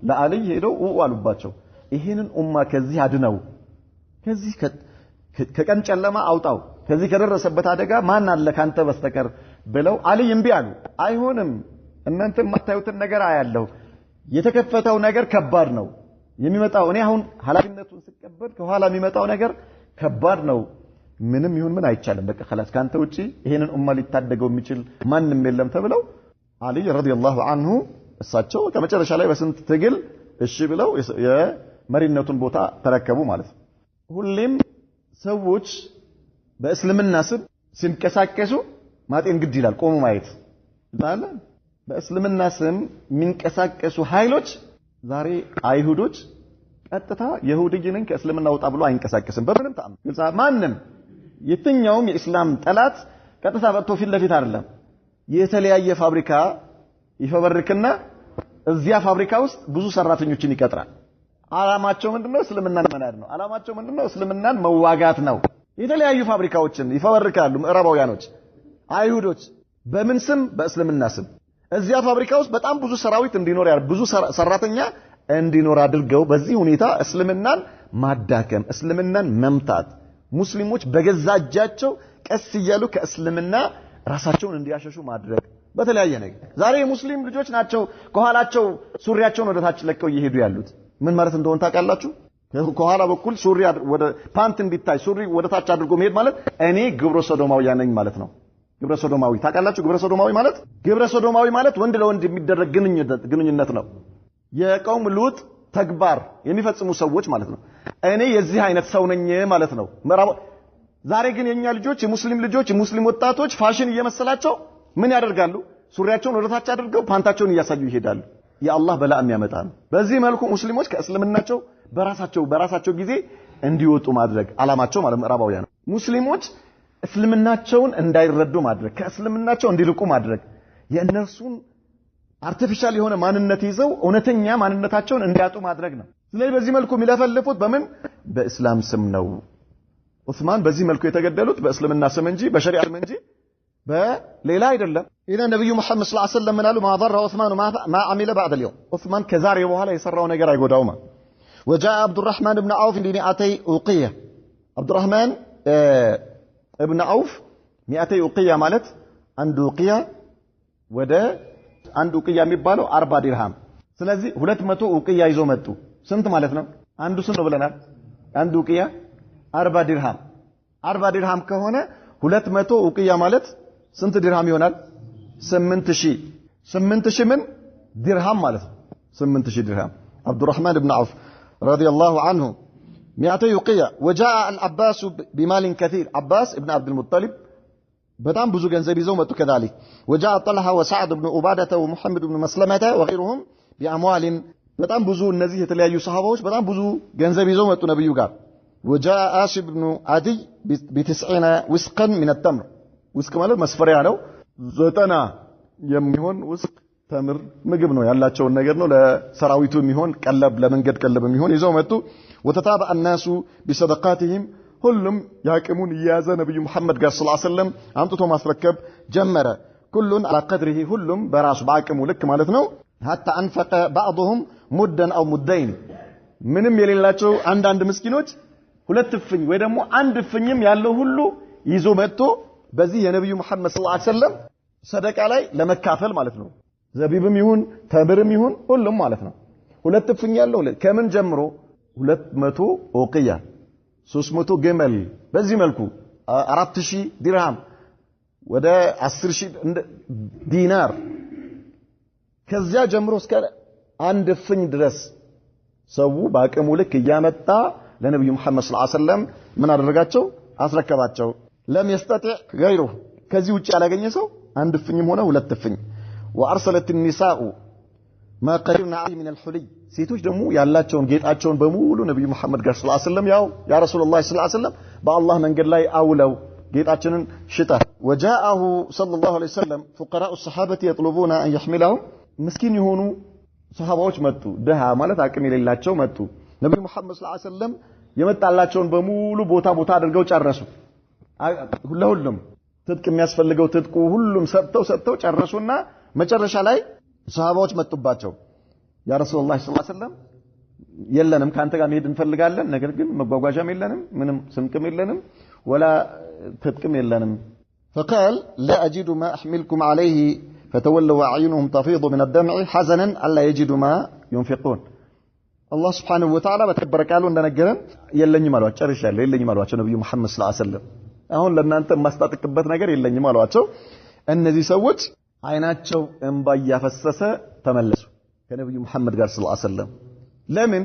ለአሊ ሄደው አሉባቸው። ይሄንን ኡማ ከዚህ አድነው፣ ከዚህ ከቀን ጨለማ አውጣው፣ ከዚህ ከደረሰበት አደጋ ማን አለ ካንተ በስተቀር ብለው አሊ እምቢ አሉ። አይሆንም፣ እናንተ የማታዩትን ነገር አያለሁ። የተከፈተው ነገር ከባድ ነው የሚመጣው። እኔ አሁን ኃላፊነቱን ስቀበል ከኋላ የሚመጣው ነገር ከባድ ነው። ምንም ይሁን ምን አይቻልም። በቃ خلاص ካንተ ውጪ ይሄንን ኡማ ሊታደገው የሚችል ማንም የለም ተብለው አሊ ረዲየላሁ ዐንሁ እሳቸው ከመጨረሻ ላይ በስንት ትግል እሺ ብለው የመሪነቱን ቦታ ተረከቡ ማለት ነው። ሁሌም ሰዎች በእስልምና ስም ሲንቀሳቀሱ ማጤን ግድ ይላል። ቆሙ ማየት ይላል። በእስልምና ስም የሚንቀሳቀሱ ኃይሎች ዛሬ አይሁዶች ቀጥታ ይሁድይ ነኝ ከእስልምና ወጣ ብሎ አይንቀሳቀስም በምንም ተአምር። ማንም የትኛውም የእስላም ጠላት ቀጥታ ወጥቶ ፊት ለፊት አይደለም። የተለያየ ፋብሪካ ይፈበርክና እዚያ ፋብሪካ ውስጥ ብዙ ሰራተኞችን ይቀጥራል። አላማቸው ምንድነው? እስልምናን መናድ ነው። አላማቸው ምንድነው? እስልምናን መዋጋት ነው። የተለያዩ ፋብሪካዎችን ይፈበርካሉ ምዕራባውያኖች፣ አይሁዶች። በምን ስም? በእስልምና ስም። እዚያ ፋብሪካ ውስጥ በጣም ብዙ ሰራዊት እንዲኖር ብዙ ሰራተኛ እንዲኖር አድርገው በዚህ ሁኔታ እስልምናን ማዳከም፣ እስልምናን መምታት፣ ሙስሊሞች በገዛ እጃቸው ቀስ እያሉ ከእስልምና ራሳቸውን እንዲያሸሹ ማድረግ በተለያየ ነገር። ዛሬ ሙስሊም ልጆች ናቸው ከኋላቸው ሱሪያቸውን ወደ ታች ለቀው እየሄዱ ያሉት። ምን ማለት እንደሆነ ታውቃላችሁ? ከኋላ በኩል ሱሪ ወደ ፓንት እንዲታይ ሱሪ ወደ ታች አድርጎ መሄድ ማለት እኔ ግብረ ሶዶማዊ ነኝ ማለት ነው። ግብረ ሶዶማዊ ታውቃላችሁ? ግብረ ሶዶማዊ ማለት ወንድ ለወንድ የሚደረግ ግንኙነት ነው። የቀውም ሉጥ ተግባር የሚፈጽሙ ሰዎች ማለት ነው። እኔ የዚህ አይነት ሰው ነኝ ማለት ነው። ዛሬ ግን የኛ ልጆች የሙስሊም ወጣቶች ፋሽን እየመሰላቸው ምን ያደርጋሉ? ሱሪያቸውን ወደ ታች አድርገው ፓንታቸውን እያሳዩ ይሄዳሉ። የአላህ በላእ የሚያመጣ ነው። በዚህ መልኩ ሙስሊሞች ከእስልምናቸው በራሳቸው ጊዜ እንዲወጡ ማድረግ አላማቸው ማለት ምዕራባውያን ነው። ሙስሊሞች እስልምናቸውን እንዳይረዱ ማድረግ፣ ከእስልምናቸው እንዲልቁ ማድረግ፣ የእነርሱን አርቲፊሻል የሆነ ማንነት ይዘው እውነተኛ ማንነታቸውን እንዲያጡ ማድረግ ነው። ስለዚህ በዚህ መልኩ የሚለፈልፉት በእስላም ስም ነው። ዑስማን በዚህ መልኩ የተገደሉት በእስልምና ስም እንጂ በሸሪዓ ስም እንጂ በሌላ አይደለም። ኢላ ነብዩ መሐመድ ሰለላሁ ዐለይሂ ወሰለም ምናሉ ማضر عثمان ما عمل بعد اليوم ዑስማን ከዛሬ በኋላ የሰራው ነገር አይጎዳውም። وجاء عبد الرحمن بن عوف ب200 أوقية عبد الرحمن ابن عوف 200 أوقية ማለት አንድ ኡቂያ ወደ አንድ ኡቂያ የሚባለው 40 ዲርሃም። ስለዚህ 200 ኡቂያ ይዞ መጡ። ስንት ማለት ነው? አንዱ ስንት ነው ብለናል? አንድ ኡቂያ 40 ዲርሃም። 40 ዲርሃም ከሆነ 200 ኡቂያ ማለት ስንት ዲርሃም ይሆናል? 8000 ምን ዲርሃም ማለት ነው። 8000 ዲርሃም عبد الرحمن بن عوف رضي الله عنه 200 ኡቂያ وجاء العباس بمال كثير عباس ابن عبد المطلب በጣም ብዙ ገንዘብ ይዘው መጡ። كذلك وجاء طلحة وسعد بن عبادة ومحمد بن مسلمة وغيرهم بأموال በጣም ብዙ እነዚህ የተለያዩ ሰሃባዎች በጣም ብዙ ገንዘብ ይዘው መጡ ነብዩ ጋር። وجاء آشب بن عدي ب90 وسقا من التمر وسق ማለት መስፈሪያ ነው። 90 የሚሆን ውስቅ ተምር ምግብ ነው ያላቸውን ነገር ነው ለሰራዊቱ የሚሆን ቀለብ ለመንገድ ቀለብ የሚሆን ይዘው መጡ። وتتابع الناس بصدقاتهم ሁሉም ያቅሙን ያዘ ነብዩ መሐመድ ጋር ሰለላሁ ዐለይሂ ወሰለም አምጥቶ ማስረከብ ጀመረ። ኩሉን على قدره ሁሉም በራሱ በአቅሙ ልክ ማለት ነው። حتى انفق بعضهم مدا او مدين ምንም የሌላቸው አንዳንድ ምስኪኖች ሁለት እፍኝ ወይ ደግሞ አንድ እፍኝም ያለው ሁሉ ይዞ መጥቶ በዚህ የነብዩ መሐመድ ሰለላሁ ዐለይሂ ወሰለም ሰደቃ ላይ ለመካፈል ማለት ነው። ዘቢብም ይሁን ተምርም ይሁን ሁሉም ማለት ነው። ሁለት እፍኝ ያለው ከምን ጀምሮ 200 ኡቂያ 300 ገመል በዚህ መልኩ 4000 ዲርሃም ወደ 10000 ዲናር ከዚያ ጀምሮ እስከ አንድ እፍኝ ድረስ ሰው በአቅሙ ልክ እያመጣ ለነብዩ መሐመድ ሰለላሁ ዐለይሂ ወሰለም ምን አደረጋቸው? አስረከባቸው። ለም يستطيع غيره ከዚህ ውጪ ያላገኘ ሰው አንድ እፍኝም ሆነ ሁለት እፍኝ። وارسلت النساء ما قدرنا عليه من الحلي ሴቶች ደግሞ ያላቸውን ጌጣቸውን በሙሉ ነብዩ መሐመድ ጋር ሰለላሁ ዐለይሂ ወሰለም ያው ያ ረሱላህ ሰለላሁ ዐለይሂ ወሰለም በአላህ መንገድ ላይ አውለው ጌጣችንን ሽጣ። وجاءه صلى الله عليه وسلم فقراء الصحابه يطلبون ان يحملهم ምስኪን የሆኑ ሰሃባዎች መጡ። ደሃ ማለት አቅም የሌላቸው መጡ። ነብዩ መሐመድ ሰለላሁ ዐለይሂ ወሰለም የመጣላቸውን በሙሉ ቦታ አድርገው ጨረሱ። ሁሉም ትጥቅ የሚያስፈልገው ትጥቁ ሁሉም ሰጥተው ጨረሱና መጨረሻ ላይ ሰሃባዎች መጡባቸው። ያ ረሱላህ ሰለላሁ ዐለይሂ ወሰለም የለንም ካንተ ጋር መሄድ እንፈልጋለን፣ ነገር ግን መጓጓዣም የለንም፣ ምንም ስንቅም የለንም፣ ወላ ትጥቅም የለንም። فقال لا أجد ما أحملكم عليه فتولوا أعينهم تفيض من الدمع حزنا ألا يجدوا ما ينفقون الله سبحانه وتعالى በተበረከ ያለው እንደነገረን የለኝም አሏቸው። ጨርሻለሁ የለኝም አሏቸው ነብዩ መሐመድ ሰለላሁ ዐለይሂ ወሰለም። አሁን ለእናንተ ማስታጥቅበት ነገር የለኝም አሏቸው። እነዚህ ሰዎች አይናቸው እንባ ያፈሰሰ ተመለሱ ከነብዩ መሐመድ ጋር ሰለላሁ ዐለይሂ ወሰለም። ለምን?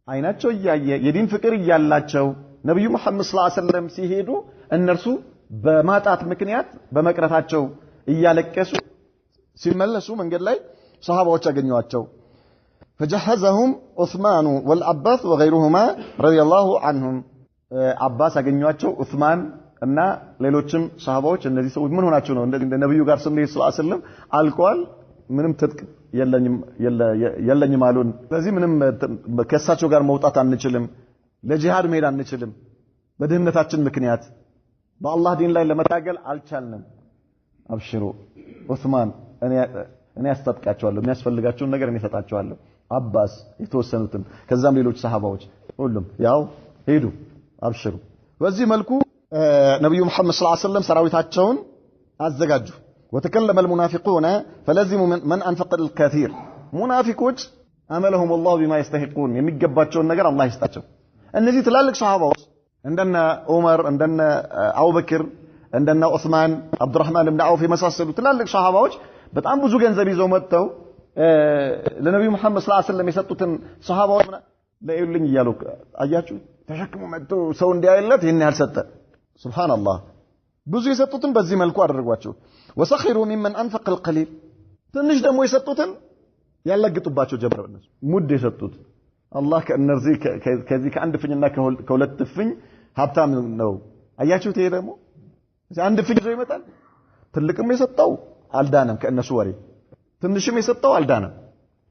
አይናቸው እያየ የዲን ፍቅር እያላቸው ነብዩ መሐመድ ሰለላሁ ዐለይሂ ወሰለም ሲሄዱ እነርሱ በማጣት ምክንያት በመቅረታቸው እያለቀሱ ሲመለሱ መንገድ ላይ ሰሃባዎች አገኙዋቸው። فجهزهم عثمان والعباس وغيرهما رضي الله عنهم አባስ አገኙዋቸው ዑስማን እና ሌሎችም ሰሃባዎች እነዚህ ሰዎች ምን ሆናችሁ ነው እንደ ነብዩ ጋር ሰለላሁ ዐለይሂ ወሰለም አልቋል ምንም ትጥቅ የለኝም አሉን። ስለዚህ ምንም ከሳቸው ጋር መውጣት አንችልም፣ ለጂሃድ መሄድ አንችልም፣ በድህነታችን ምክንያት በአላህ ዲን ላይ ለመታገል አልቻልንም። አብሽሩ ዑስማን እኔ አስታጥቃቸዋለሁ፣ የሚያስፈልጋቸውን ነገር እኔ እሰጣቸዋለሁ። አባስ የተወሰኑትን ከዛም ሌሎች ሰሃባዎች ሁሉም ያው ሄዱ። አብሽሩ። በዚህ መልኩ ነብዩ መሐመድ ሰለላሁ ዐለይሂ ወሰለም ሰራዊታቸውን አዘጋጁ። وتكلم المنافقون فلزموا من انفق الكثير ሙናፊቆች አመለሁም والله بما يستحقون የሚገባቸውን ነገር አላህ ይስጣቸው። እነዚህ ትላልቅ ሱሐባዎች እንደነ ዑመር እንደነ አቡበክር እንደነ ዑስማን አብዱራህማን ኢብኑ አውፍ የመሳሰሉ ትላልቅ ሱሐባዎች በጣም ብዙ ገንዘብ ይዘው መጥተው ለነብዩ መሐመድ ሰለላሁ ዐለይሂ ወሰለም የሰጡትን ሱሐባዎች ለይልኝ እያሉ አያችሁ ተሸክሞ መጥቶ ሰው እንዲያይለት ይሄን ያህል ሰጠ። ሱብሃንአላህ ብዙ የሰጡትን በዚህ መልኩ አደረጓቸው። وسخروا ممن انفق القليل ትንሽ ደግሞ የሰጡትን ያለግጡባቸው ጀመረ። እነሱ ሙድ የሰጡት አላህ ከእነዚህ ከዚህ ከአንድ ፍኝና ከሁለት ፍኝ ሀብታም ነው። አያችሁት? ይሄ ደግሞ አንድ ፍኝ ይዞ ይመጣል። ትልቅም የሰጠው አልዳነም ከእነሱ ወሬ፣ ትንሽም የሰጠው አልዳነም።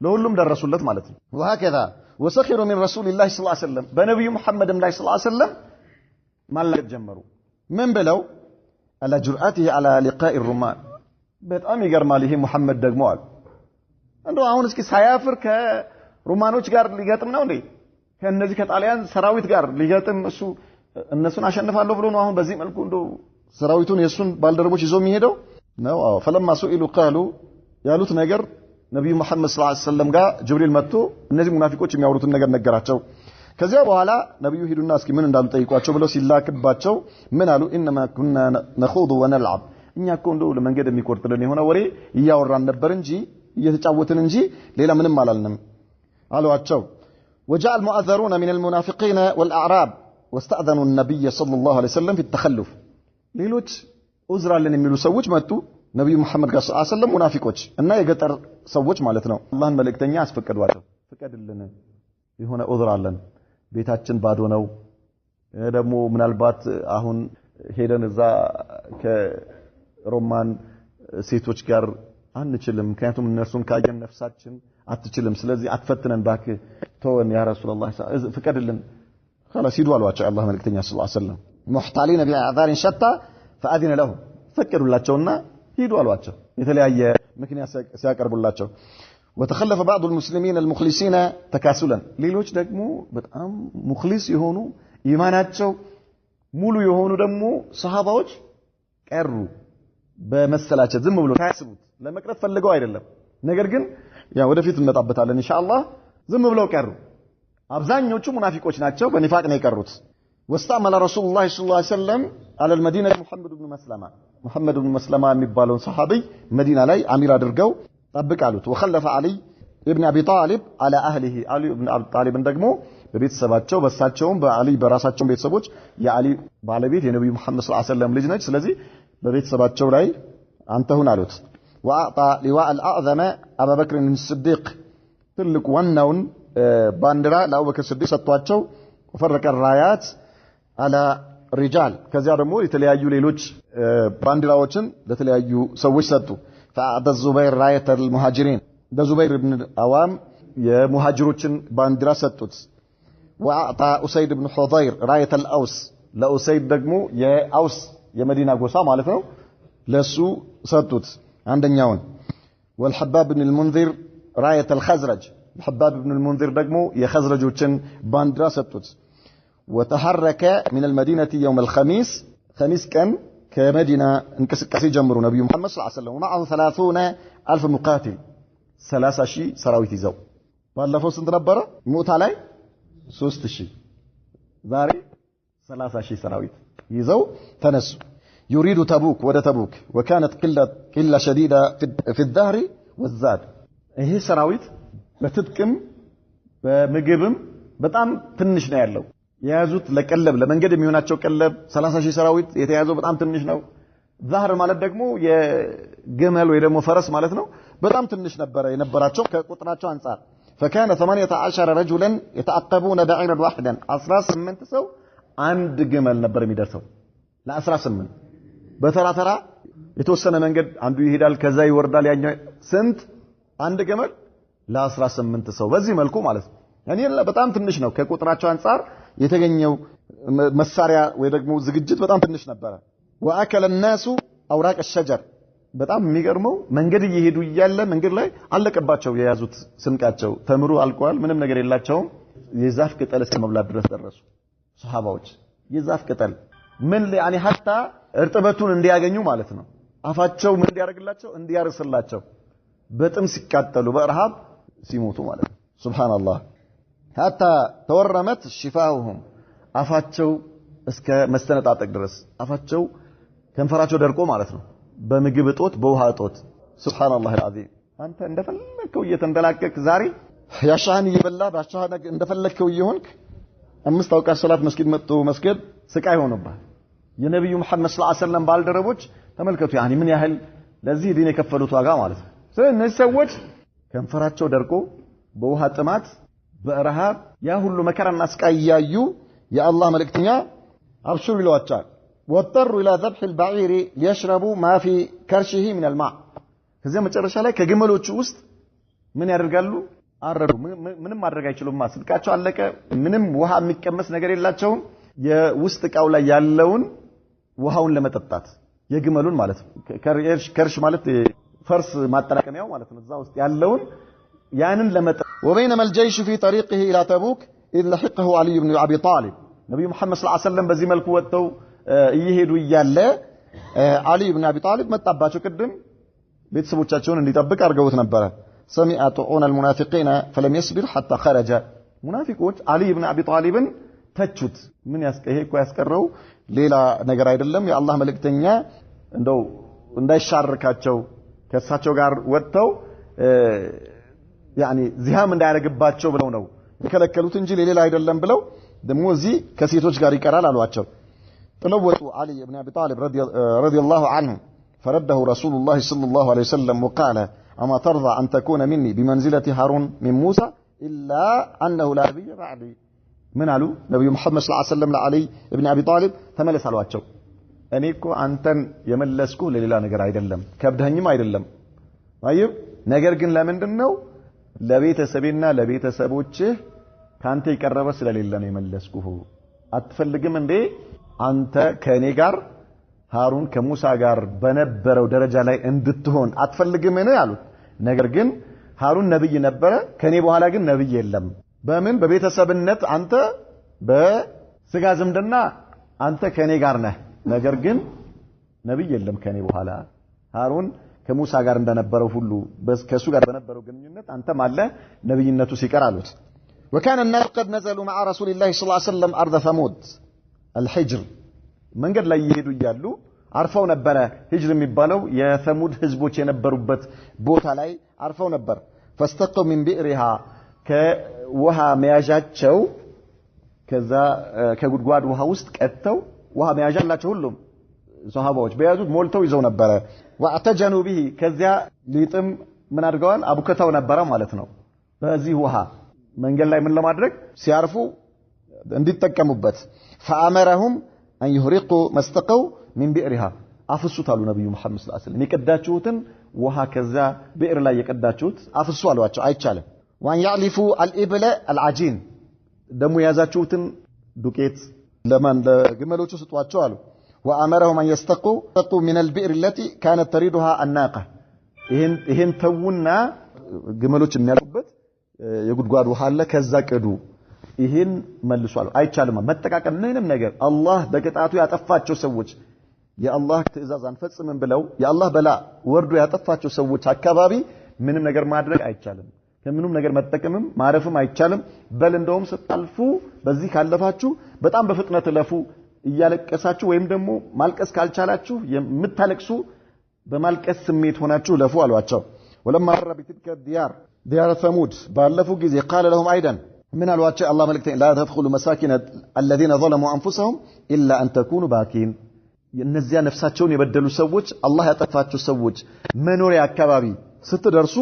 ለሁሉም ደረሱለት ማለት ነው። وهكذا وسخروا من رسول الله صلى الله عليه وسلم በነብዩ መሐመድም ላይ صلى الله عليه وسلم ማላገጥ ጀመሩ። ምን ብለው على جرأته على لقاء الرومان በጣም ይገርማል። ይሄ መሐመድ ደግሞ አሉ እንደው አሁን እስኪ ሳያፍር ከሮማኖች ጋር ሊገጥም ነው እንዴ? ከነዚህ ከጣሊያን ሰራዊት ጋር ሊገጥም እሱ እነሱን አሸንፋለሁ ብሎ ነው አሁን በዚህ መልኩ እንደው ሰራዊቱን የሱን ባልደረቦች ይዞ የሚሄደው ነው? አዎ فلما سئلوا قالوا ያሉት ነገር ነብዩ መሐመድ ሰለላሁ ዐለይሂ ወሰለም ጋር ጅብሪል መጥቶ እነዚህ ሙናፊቆች የሚያወሩትን ነገር ነገራቸው። ከዚያ በኋላ ነብዩ ሄዱና እስኪ ምን እንዳሉ ጠይቋቸው ብለው ሲላክባቸው ምን አሉ? انما كنا نخوض ونلعب እኛ እኮ እንደው ለመንገድ የሚቆርጥልን የሆነ ወሬ እያወራን ነበር እንጂ እየተጫወትን እንጂ ሌላ ምንም አላልንም አሏቸው። وجاء المؤذرون من المنافقين والأعراب واستأذنوا النبي صلى الله عليه وسلم في التخلف ሌሎች ዑዝር አለን የሚሉ ሰዎች መጡ ነብዩ መሐመድ ጋር ሰለላሁ ዐለይሂ ወሰለም ሙናፊቆች እና የገጠር ሰዎች ማለት ነው። አላህን መልእክተኛ አስፈቀዷቸው። ፍቀድልን የሆነ ዑዝር አለን፣ ቤታችን ባዶ ነው፣ ደግሞ ምናልባት አሁን ሄደን እዛ ከሮማን ሴቶች ጋር አንችልም፣ ምክንያቱም እነርሱን ካየን ነፍሳችን አትችልም፣ ስለዚህ አትፈትነን ባክህ ተወን ያ ረሱላህ ፍቀድልን خلاص ሂዱ አሏቸው አላህ መልእክተኛ ሰለላሁ ዐለይሂ ወሰለም። محتالين بأعذار شتى فأذن لهم ፈቀዱላቸውና ሂዱ አሏቸው የተለያየ ምክንያት ሲያቀርቡላቸው። وتخلف بعض المسلمين المخلصين تكاسلا ሌሎች ደግሞ በጣም ሙخلص የሆኑ ኢማናቸው ሙሉ የሆኑ ደግሞ ሰሃባዎች ቀሩ በመሰላቸት ዝም ብሎ ታስቡት ለመቅረብ ፈልገው አይደለም፣ ነገር ግን ያ ወደፊት እንመጣበታለን ኢንሻአላህ። ዝም ብለው ቀሩ። አብዛኞቹ ሙናፊቆች ናቸው፣ በኒፋቅ ነው የቀሩት። واستعمل رسول الله صلى الله عليه وسلم على المدينة محمد بن مسلمة የሚባለውን ሰሃቢ መዲና ላይ አሚር አድርገው ጠብቅ አሉት። وخلف علي ابن ابي طالب على اهله علي ابن ابي طالب ደግሞ በቤተሰባቸው በሳቸውም በአሊ በራሳቸው ቤተሰቦች የአሊ ባለቤት የነብዩ መሐመድ ሰለላሁ ዐለይሂ ወሰለም ልጅ ነች፣ ስለዚህ በቤተሰባቸው ላይ አንተ ሁን አሉት። واعطى لواء الاعظم ابا بكر الصديق ትልቅ ዋናውን ባንዲራ ለአቡበክር ስዲቅ ሰጥቷቸው وفرق الرايات على الرجال ከዚያ ደግሞ የተለያዩ ሌሎች ባንዲራዎችን ለተለያዩ ሰዎች ሰጡ። فأعطى الزبير راية المهاجرين ለዙበይር ኢብኑ አዋም የሙሃጅሮችን ባንዲራ ሰጡት። وأعطى أسيد بن حضير راية الأوس ለኡሰይድ ደግሞ የአውስ የመዲና ጎሳ ማለት ነው ለሱ ሰጡት አንደኛውን። والحباب بن المنذر راية الخزرج الحباب بن المنذر ደግሞ የخزرጆችን ባንዲራ ሰጡት። وتحرك من المدينة يوم الخميس خميس كان كمدينة انكسكاسي ጀምሩ ነብዩ መሐመድ ሰለላሁ ዐለይሂ ወሰለም ومعه 30,000 مقاتل 30,000 ሰራዊት ይዘው። ባለፈው ስንት ነበረ ሙታ ላይ 3,000 ዛሬ 30,000 ሰራዊት ይዘው ተነሱ። يريد تبوك ወደ ተቡክ وكانت قلة شديدة في الظهر والزاد ይሄ ሰራዊት በትጥቅም በምግብም በጣም ትንሽ ነው ያለው። የያዙት ለቀለብ ለመንገድ የሚሆናቸው ቀለብ 30,000 ሰራዊት የተያዘው በጣም ትንሽ ነው። ዛህር ማለት ደግሞ የግመል ወይ ደግሞ ፈረስ ማለት ነው። በጣም ትንሽ ነበር የነበራቸው ከቁጥራቸው አንፃር። فكان 18 رجلا يتعقبون بعيرا واحدا 18 ሰው አንድ ግመል ነበር የሚደርሰው ለ18 በተራ ተራ የተወሰነ መንገድ አንዱ ይሄዳል ከዛ ይወርዳል ያኛው ስንት አንድ ግመል ለ18 ሰው በዚህ መልኩ ማለት ነው። ያኔ በጣም ትንሽ ነው ከቁጥራቸው አንፃር የተገኘው መሳሪያ ወይ ደግሞ ዝግጅት በጣም ትንሽ ነበር። واكل الناس اوراق الشجر በጣም የሚገርመው መንገድ እየሄዱ እያለ መንገድ ላይ አለቀባቸው የያዙት ስንቃቸው ተምሩ አልቋል ምንም ነገር የላቸውም። የዛፍ ቅጠል እስከ መብላት ድረስ ደረሱ ሰሃባዎች። የዛፍ ቅጠል ምን ያኒ hatta እርጥበቱን እንዲያገኙ ማለት ነው አፋቸው ምን እንዲያርግላቸው እንዲያርስላቸው በጥም ሲቃጠሉ በረሃብ ሲሞቱ ማለት ነው ሱብሃንአላህ hatta ተወረመት ሽፋኡሁም አፋቸው እስከ መስተነጣጠቅ ድረስ አፋቸው ከንፈራቸው ደርቆ ማለት ነው በምግብ እጦት በውሃ እጦት ሱብሃንአላህ አልዓዚም አንተ እንደፈለከው እየተንደላቀቅ ዛሬ ያሻህን እየበላ ባሻህን እንደፈለከው እየሆንክ አምስት አውቃት ሶላት መስጊድ መጥቶ መስገድ ስቃይ ሆነባል የነብዩ መሐመድ ሰለላሁ ዐለይሂ ወሰለም ባልደረቦች ተመልከቱ ያኒ ምን ያህል ለዚህ ዲን የከፈሉት ዋጋ ማለት ነው ስለዚህ እነዚህ ሰዎች ከንፈራቸው ደርቆ በውሃ ጥማት በረሃብ ያ ሁሉ መከራና ስቃይ ያዩ የአላህ መልእክተኛ አብሽሩ ይሏቸዋል ወጠሩ ኢላ ذبح البعير ليشربوا ما في كرشه من الماء ከዚያ መጨረሻ ላይ ከግመሎቹ ውስጥ ምን ያደርጋሉ አረዱ ምንም ማድረግ አይችሉም ስልካቸው አለቀ ምንም ውሃ የሚቀመስ ነገር የላቸውም የውስጥ ቃው ላይ ያለውን ውሃውን ለመጠጣት የግመሉን ማለት ከርሽ ማለት ፈርስ ማጠራቀሚያው ማለት ነው እዛ ውስጥ ያለውን ያንን ለመጠጣት وبينما الجيش في طريقه الى تبوك اذ لحقه علي بن ابي طالب ነብዩ መሐመድ ሰለላሁ ዐለይሂ ወሰለም በዚህ መልኩ ወጥተው እየሄዱ ይያለ አሊ ኢብኑ አቢ ጣሊብ መጣባቸው ቅድም ቤተሰቦቻቸውን እንዲጠብቅ አርገውት ነበር سمع طعون المنافقين فلم يصبر حتى خرج ሙናፊቆች አሊ ኢብኑ አቢ ጣሊብን ተቹት ምን ያስቀሄ እኮ ያስቀረው ሌላ ነገር አይደለም የአላህ መልእክተኛ እንደው እንዳይሻርካቸው ከሳቸው ጋር ወጥተው ያኒ ዚሃም እንዳያረግባቸው ብለው ነው የከለከሉት እንጂ ሌላ አይደለም ብለው ደሞ እዚህ ከሴቶች ጋር ይቀራል አሏቸው ጥለወጡ አሊ ኢብኑ አቢ ጣሊብ ረዲየላሁ ዐንሁ فرده رسول الله صلى الله عليه وسلم وقال أما ترضى أن تكون مني بمنزلة هارون من موسى إلا أنه لا نبي بعدي من قالوا نبي محمد صلى الله عليه وسلم لعلي ابن أبي طالب تملس على واتشو أنيكو أنتن يملسكو للا نجر عيدلم كبدهني ما عيدلم طيب نجر جن لا من دنو لبيت سبينا لبيت سبوتشه كانت يكربس للا يملسكوه أتفلق من دي أنت كنيجر ሃሩን ከሙሳ ጋር በነበረው ደረጃ ላይ እንድትሆን አትፈልግምን ያሉት ነገር ግን ሃሩን ነብይ ነበረ ከኔ በኋላ ግን ነብይ የለም በምን በቤተሰብነት አንተ በስጋ ዝምድና አንተ ከኔ ጋር ነህ ነገር ግን ነብይ የለም ከኔ በኋላ ሃሩን ከሙሳ ጋር እንደነበረው ሁሉ ከሱ ጋር በነበረው ግንኙነት አንተም አለ ነብይነቱ ሲቀር አሉት وكان الناس قد نزلوا مع رسول الله صلى الله عليه وسلم ارض ثمود الحجر መንገድ ላይ ይሄዱ ይያሉ አርፈው ነበር ሂጅር የሚባለው የሰሙድ ህዝቦች የነበሩበት ቦታ ላይ አርፈው ነበር فاستقوا من بئرها ከውሃ መያዣቸው ከዛ ከጉድጓድ ውሃ ውስጥ ቀጥተው ውሃ መያዣላቸው ሁሉም ሱሐባዎች በያዙት ሞልተው ይዘው ነበር واعتجنوا به ከዚያ ሊጥም ምን አድርገዋል አቡከታው ነበር ማለት ነው በዚህ ውሃ መንገድ ላይ ምን ለማድረግ ሲያርፉ እንዲጠቀሙበት فامرهم أن يهرقوا ما استقوا من بئرها أفسوا تالو نبي محمد صلى الله عليه وسلم يقداتشوتن وهكذا بئر لا يقداتشوت أفسوا الواتشو أي تشالم وأن يعلفوا الإبل العجين دمو يازاتشوتن دوكيت لمن جملوتشو ستواتشو ألو وأمرهم أن يستقوا من البئر التي كانت تريدها الناقة إهن تونا جملوتش من البت يقول قادوا حالة كذا كدو ይሄን መልሷል አይቻልም መተካከል ምንም ነገር አላህ በቅጣቱ ያጠፋቸው ሰዎች የአላህ ትእዛዝ አንፈጽምም ብለው የአላህ በላ ወርዶ ያጠፋቸው ሰዎች አካባቢ ምንም ነገር ማድረግ አይቻልም ከምንም ነገር መጠቀምም ማረፍም አይቻልም በል እንደውም ስታልፉ በዚህ ካለፋችሁ በጣም በፍጥነት ለፉ እያለቀሳችሁ ወይም ደግሞ ማልቀስ ካልቻላችሁ የምታለቅሱ በማልቀስ ስሜት ሆናችሁ ለፉ አሏቸው ولما مر بتلك ديار ثمود ባለፉ ጊዜ قال لهم ايضا من الواتش الله ملكتين لا تدخلوا مساكن الذين ظلموا أنفسهم إلا أن تكونوا باكين እነዚያ ነፍሳቸውን የበደሉ ሰዎች አላህ ያጠፋቸው ሰዎች መኖሪያ አካባቢ ስትደርሱ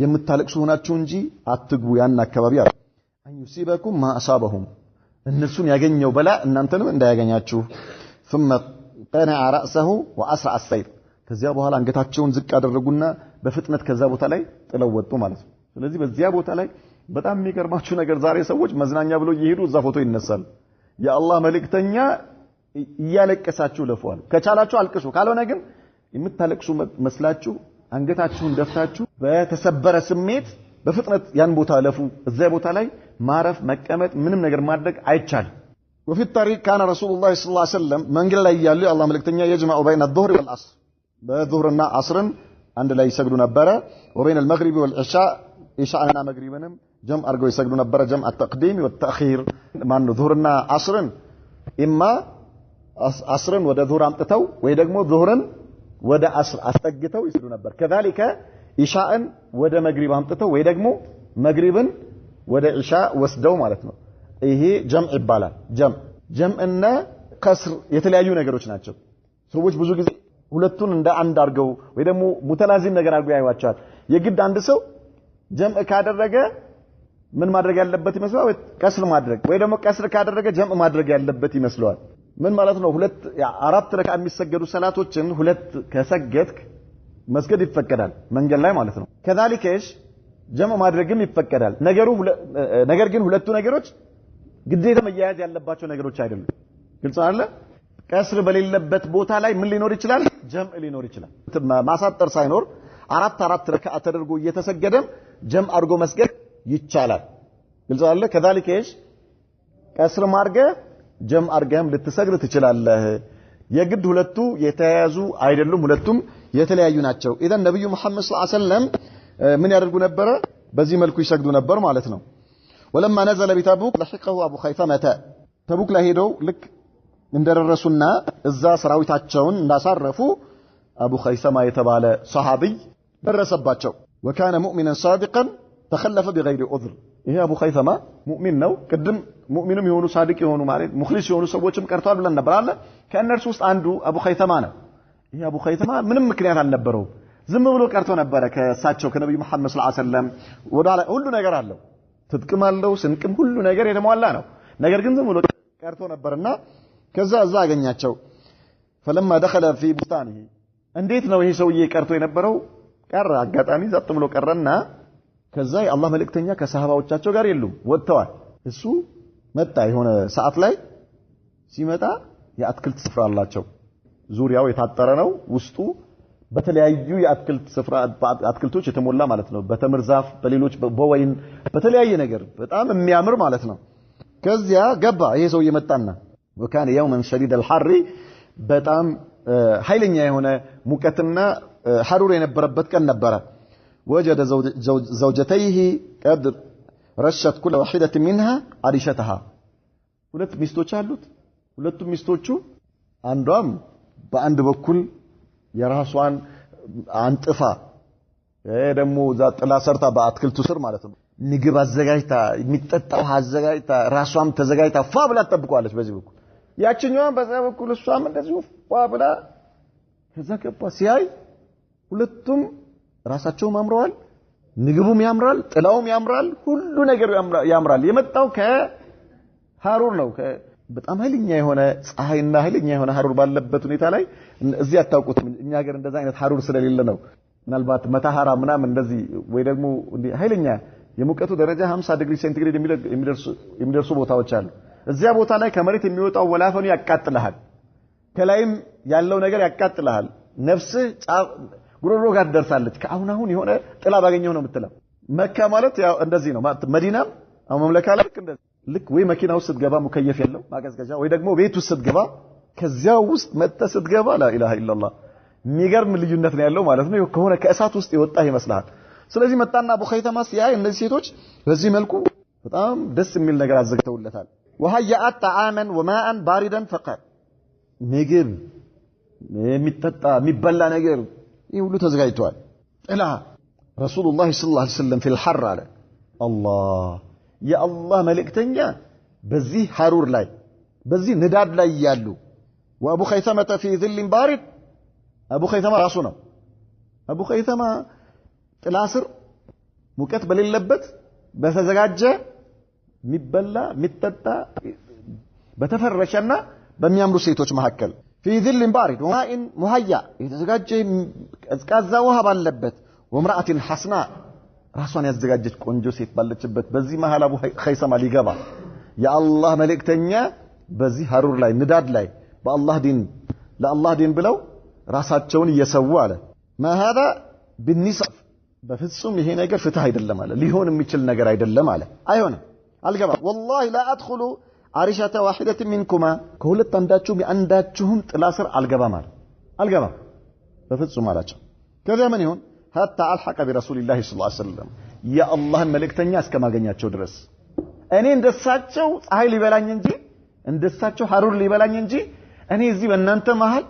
የምታለቅሱ ሆናችሁ እንጂ አትግቡ ያን አካባቢ አለ አን ይሲበኩም ማ አሳበሁም እነሱን ያገኘው በላ እናንተንም እንዳያገኛችሁ ثم قنع رأسه وأسرع السير ከዚያ በኋላ አንገታቸውን ዝቅ አደረጉና በፍጥነት ከዛ ቦታ ላይ ጥለው ወጡ ማለት ነው ስለዚህ በዚያ ቦታ ላይ በጣም የሚገርማችሁ ነገር ዛሬ ሰዎች መዝናኛ ብለው ይሄዱ እዛ ፎቶ ይነሳል የአላህ መልእክተኛ እያለቀሳችሁ ለፏል ከቻላችሁ አልቅሱ ካልሆነ ግን የምታለቅሱ መስላችሁ አንገታችሁን ደፍታችሁ በተሰበረ ስሜት በፍጥነት ያን ቦታ ለፉ እዛ ቦታ ላይ ማረፍ መቀመጥ ምንም ነገር ማድረግ አይቻልም وفي الطريق كان رسول الله صلى الله عليه وسلم من قال لي يالله الله ملكتنيا يجمع بين الظهر والعصر بظهرنا عصرا عند لا يسجدوا نبره وبين المغرب والعشاء عشاءنا مغربنا جمع ارجو يسجدوا نبره جمع التقديم والتاخير ማን ظهرنا عصرا اما عصرا ወደ ظهر አምጥተው ወይ ደግሞ ظهرን ወደ عصر አስጠግተው ይስሉ ነበር كذلك ኢሻእን ወደ መግሪብ አምጥተው ወይ ደግሞ መግሪብን ወደ ኢሻ ወስደው ማለት ነው ይሄ ጀምዕ ይባላል ጀምዕና ከስር የተለያዩ ነገሮች ናቸው ሰዎች ብዙ ጊዜ ሁለቱን እንደ አንድ አድርገው ወይ ደግሞ ሙተላዚም ነገር አድርገው ያዩዋቸዋል የግድ አንድ ሰው ጀምዕ ካደረገ ምን ማድረግ ያለበት ይመስላል ከስር ማድረግ ወይ ደግሞ ከስር ካደረገ ጀምዕ ማድረግ ያለበት ይመስላል ምን ማለት ነው ሁለት አራት ረካ የሚሰገዱ ሰላቶችን ሁለት ከሰገድክ መስገድ ይፈቀዳል መንገድ ላይ ማለት ነው كذلك ጀምዕ ማድረግም ይፈቀዳል ነገር ግን ሁለቱ ነገሮች ግዴታ መያያዝ ያለባቸው ነገሮች አይደሉም ግልጽ አይደለ ከስር በሌለበት ቦታ ላይ ምን ሊኖር ይችላል ጀምዕ ሊኖር ይችላል ማሳጠር ሳይኖር አራት ረካ ተደርጎ እየተሰገደም ጀምዕ አድርጎ መስገድ ይቻላል ግልጽ አይደለ كذلك ከስር ማርገ ጀምዕ አድርገም ልትሰግድ ትችላለህ የግድ ሁለቱ የተያያዙ አይደሉም ሁለቱም የተለያዩ ናቸው ኢዘን ነብዩ መሐመድ ሰለላሁ ዐለይሂ ወሰለም ምን ያደርጉ ነበር በዚህ መልኩ ይሰግዱ ነበር ማለት ነው ولما نزل بتبوك لحقه ابو خيثمه تبوك ላይ ሄደው ልክ እንደደረሱና እዛ ሰራዊታቸውን እንዳሳረፉ አቡ ኸይሰማ የተባለ ሱሐቢ ደረሰባቸው وكان مؤمنا صادقا تخلف بغير عذر ይሄ አቡ ኸይሰማ ሙእሚን ነው ቅድም ሙእሚንም የሆኑ ሳዲቅ የሆኑ ማለት ሙኽሊስ የሆኑ ሰዎችም ቀርቷል ብለን ነበር አለ ከእነርሱ ውስጥ አንዱ አቡ ኸይሰማ ነው ይሄ አቡ ኸይሰማ ምንም ምክንያት አልነበረው ዝም ብሎ ቀርቶ ነበር ከእሳቸው ከነብዩ መሐመድ ሰለላሁ ዐለይሂ ወሰለም ወዳለ ሁሉ ነገር አለው ትጥቅም አለው ስንቅም ሁሉ ነገር የተሟላ ነው ነገር ግን ዝም ብሎ ቀርቶ ነበርና ከዛ እዛ አገኛቸው فلما دخل في بستانه እንዴት ነው ይሄ ሰውዬ ቀርቶ የነበረው ቀረ አጋጣሚ ዘጥ ብሎ ቀረና ከዛ የአላህ መልእክተኛ ከሰሃባዎቻቸው ጋር የሉም ወጥተዋል እሱ መጣ የሆነ ሰዓት ላይ ሲመጣ የአትክልት ስፍራ አላቸው ዙሪያው የታጠረ ነው ውስጡ በተለያዩ የአትክልት ስፍራ አትክልቶች የተሞላ ማለት ነው በተምር ዛፍ በሌሎች በወይን በተለያየ ነገር በጣም የሚያምር ማለት ነው ከዚያ ገባ ይሄ ሰው የመጣና وكان يوما شديد الحر በጣም ኃይለኛ የሆነ ሙቀትና ሐሩር የነበረበት ቀን ነበር وجد زوجتيه قد رشت كل واحده منها عريشتها ሁለት ሚስቶች አሉት ሁለቱም ሚስቶቹ አንዷም በአንድ በኩል የራሷን አንጥፋ ደግሞ ዛጥላ ሰርታ በአትክልቱ ስር ማለት ነው ምግብ አዘጋጅታ የሚጠጣው አዘጋጅታ ራሷም ተዘጋጅታ ፋ ብላ ተጠብቀዋለች በዚህ በኩል ያችኛዋን በዛ በኩል እሷም እንደዚሁ ፋ ብላ ከዛ ገባ ሲያይ ሁለቱም ራሳቸውም አምረዋል ምግቡም ያምራል ጥላውም ያምራል ሁሉ ነገር ያምራል የመጣው ከሐሩር ነው በጣም ኃይለኛ የሆነ ፀሐይና ኃይለኛ የሆነ ሐሩር ባለበት ሁኔታ ላይ እዚህ አታውቁት እኛ ሀገር እንደዛ አይነት ሐሩር ስለሌለ ነው ምናልባት መታሃራ ምናምን እንደዚህ ወይ ደግሞ ኃይለኛ የሙቀቱ ደረጃ 50 ዲግሪ ሴንቲግሬድ የሚደርሱ ቦታዎች አሉ እዚያ ቦታ ላይ ከመሬት የሚወጣው ወላፈኑ ያቃጥልሃል ከላይም ያለው ነገር ያቃጥልሃል ነፍስህ ጉሮሮ ጋር ደርሳለች ከአሁን የሆነ ጥላ ባገኘው ነው የምትለው መካ ማለት ያው እንደዚህ ነው መዲናም አው መምለካ ላይ እንደዚህ ልክ ወይ መኪና ውስጥ ስትገባ ሙከየፍ ያለው ማቀዝቀዣ ወይ ደግሞ ቤት ውስጥ ስትገባ ከዚያው ውስጥ መጣ ስትገባ ላ ኢላሃ ኢላላህ የሚገርም ልዩነት ነው ያለው ማለት ነው ከሆነ ከእሳት ውስጥ የወጣ ይመስላል ስለዚህ መጣና አቡ ኸይተማ ሲያይ እነዚህ ሴቶች በዚህ መልኩ በጣም ደስ የሚል ነገር አዘግተውለታል وهيأت طعاما وماء باردا فقط ምግብ የሚጠጣ የሚበላ ነገር ይህ ሁሉ ተዘጋጅቷል እላ ረሱላህ ሰለላሁ ዐለይሂ ወሰለም في الحر አለ አላህ የአላህ መልእክተኛ በዚህ ሐሩር ላይ በዚህ ንዳድ ላይ ያሉ ወአቡ ኸይተማ في ظل بارد አቡ ኸይተማ ራሱ ነው አቡ ኸይተማ ጥላ ስር ሙቀት በሌለበት በተዘጋጀ ሚበላ ሚጠጣ በተፈረሸና በሚያምሩ ሴቶች መካከል في ظل بارد وماء مهيأ የተዘጋጀ ቀዝቃዛ ውሃ ባለበት ወምራአትን ሐስና ራሷን ያዘጋጀች ቆንጆ ሴት ባለችበት በዚህ መሃል አቡ ኸይሰማ ሊገባ የአላህ መልእክተኛ በዚህ ሐሩር ላይ ንዳድ ላይ በአላህ ዲን ለአላህ ዲን ብለው ራሳቸውን እየሰው አለ ما هذا بالنسب በፍጹም ይሄ ነገር ፍትህ አይደለም አለ ሊሆን የሚችል ነገር አይደለም አለ አይሆንም አልገባ والله لا ادخل አሪሻተ ዋሂደት ሚንኩማ ከሁለት አንዳችሁም ጥላ ስር አልገባም በፍጹም አላቸው። ከዚያ ምን ይሁን حتى الحق برسول الله صلى الله عليه وسلم يا الله መልእክተኛ እስከማገኛቸው ድረስ እኔ እንደሳቸው ፀሐይ ሊበላኝ እንጂ እንደሳቸው ሐሩር ሊበላኝ እንጂ እኔ እዚህ በእናንተ መሃል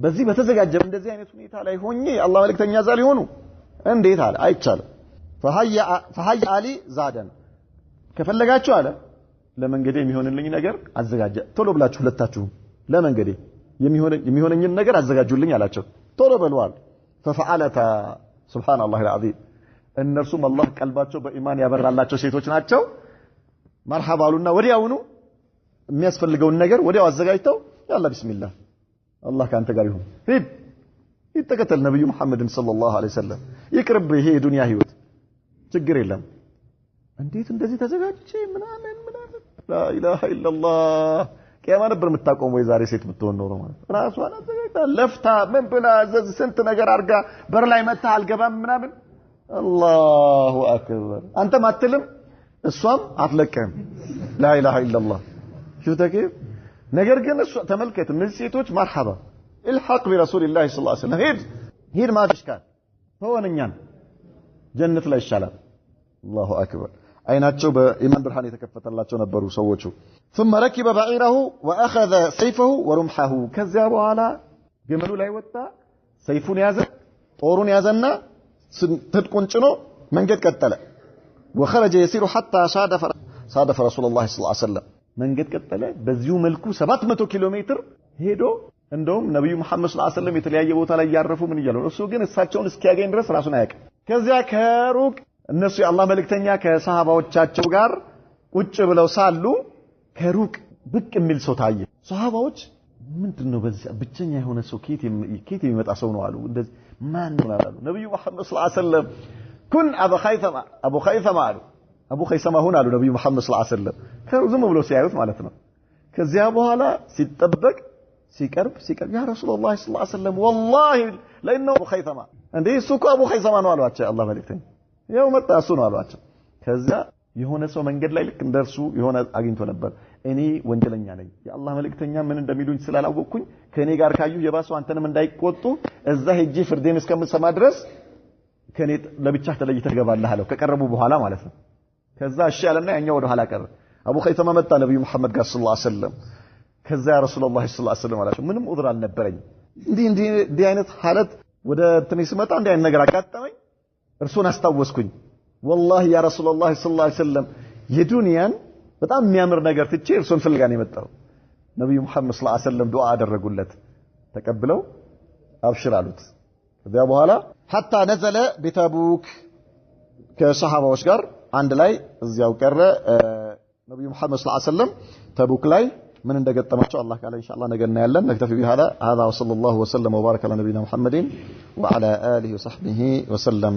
በዚህ በተዘጋጀ እንደዚህ አይነት ሁኔታ ላይ ሆኜ አላህ መልእክተኛ ዛል ሊሆኑ እንዴት አለ አይቻልም። فهيا علي زادن ከፈለጋችሁ አለ ለመንገዴ የሚሆንልኝ ነገር አዘጋጀ ቶሎ ብላችሁ ሁለታችሁ ለመንገዴ የሚሆነኝን ነገር አዘጋጁልኝ አላቸው። ቶሎ በሏል። ففعلت سبحان الله العظيم እነርሱም አላህ ቀልባቸው በኢማን ያበራላቸው ሴቶች ናቸው። መርሐባ አሉና ወዲያውኑ የሚያስፈልገውን ነገር ወዲያው አዘጋጅተው ያላ ቢስሚላህ አላህ ካንተ ጋር ይሁን ሂድ ይተከተል ነብዩ መሐመድን ሰለላሁ ዐለይሂ ወሰለም ይቅርብ ይሄ የዱንያ ህይወት ችግር የለም። እንዴት እንደዚህ ተዘጋጅቼ ምናምን ላ ኢላሃ ኢላላህ ቂያማ ነበር የምታቆመው የዛሬ ሴት ብትሆን ነው ማለት ራሷን አዘጋጅታ ለፍታ ምን ብላ ስንት ነገር አርጋ በር ላይ መታ አልገባም ምናምን አላሁ አክበር አንተ ማትልም እሷም አትለቀም ላ ኢላሃ ኢላላህ شفتك ነገር ግን እሷ ተመልከቱ እነዚህ ሴቶች መርሐባ الحق برسول الله صلى الله عليه وسلم ሄድ ማድሽካል ሆነኛን ጀነት ላይ ይሻላል። አላሁ አክበር አይናቸው በኢማን ብርሃን የተከፈተላቸው ነበሩ ሰዎቹ። ثم ركب بعيره واخذ سيفه ورمحه ከዚያ በኋላ ገመሉ ላይ ወጣ ሰይፉን ያዘ ጦሩን ያዘና ትጥቁን ጭኖ መንገድ ቀጠለ። وخرج يسير حتى صادف رسول الله صلى الله عليه وسلم መንገድ ቀጠለ። በዚሁ መልኩ 700 ኪሎ ሜትር ሄዶ እንደውም ነብዩ መሐመድ ሰለላሁ ዐለይሂ ወሰለም የተለያየ ቦታ ላይ ያረፉ ምን ይያሉ እሱ ግን እሳቸውን እስኪያገኝ ድረስ ራሱን አያውቅም። ከዚያ ከሩቅ እነሱ የአላህ መልእክተኛ ከሰሃባዎቻቸው ጋር ቁጭ ብለው ሳሉ ከሩቅ ብቅ የሚል ሰው ታየ። ሰሃባዎች ምንድነው በዚህ ብቸኛ የሆነ ሰው ኬት የሚመጣ ሰው ነው አሉ። እንደዚህ ማን ነው አሉ። ነብዩ መሐመድ ሰለላሁ ዐለይሂ ወሰለም ኩን አቡ ኸይሰማ አሉ። አቡ ኸይሰማ ሁን አሉ ነብዩ መሐመድ ሰለላሁ ዐለይሂ ወሰለም ከሩዝም ብለው ሲያዩት ማለት ነው። ከዚያ በኋላ ሲጠበቅ ሲቀርብ ያ ረሱላህ ሰለላሁ ዐለይሂ ወሰለም والله ለእነሁ አቡ ኸይሰማ እንዴ እሱ እኮ አቡ ኸይሰማ ነው አሏቸው አላህ መልእክተኛ ያው መጣ እሱ ነው አሏቸው። ከዛ የሆነ ሰው መንገድ ላይ ልክ እንደርሱ የሆነ አግኝቶ ነበር። እኔ ወንጀለኛ ነኝ የአላህ መልእክተኛ ምን እንደሚሉኝ ስላላወቅኩኝ ከኔ ጋር ካዩ የባሱ አንተንም እንዳይቆጡ እዛ ሄጄ ፍርዴን እስከምሰማ ድረስ ከኔ ለብቻ ተለይተህ ትገባለህ አለው ከቀረቡ በኋላ ማለት ነው። ከዛ እሺ አለና ያኛው ወደ ኋላ ቀረ። አቡ ኸይሰማ መጣ ነብዩ መሐመድ ጋር ሰለላሁ ዐለይሂ ወሰለም። ከዛ ያ ረሱላህ ሰለላሁ ዐለይሂ ወሰለም አላቸው ምንም ዑዝር አልነበረኝ እንዲህ አይነት ሐለት ወደ እንትኔ ስመጣ እንዲህ አይነት ነገር አጋጠመኝ እርሱን አስታወስኩኝ። والله ያ ረሱላህ ሰለላሁ ዐለይሂ ወሰለም የዱንያን በጣም የሚያምር ነገር ትቼ እርሱን ፍልጋ ነው የመጣው። ነብዩ መሐመድ ሰለላሁ ዐለይሂ ወሰለም ዱዓ አደረጉለት ተቀብለው አብሽር አሉት። ከዚያ በኋላ حتى نزل بتبوك ከሰሃባዎች ጋር አንድ ላይ እዚያው ቀረ። ነብዩ መሐመድ ሰለላሁ ዐለይሂ ወሰለም ተቡክ ላይ ምን እንደገጠማቸው አላህ ካለ ኢንሻአላህ ነገ እናያለን። نكتفي بهذا وصلى الله وسلم وبارك على نبينا محمد وعلى آله وصحبه وسلم.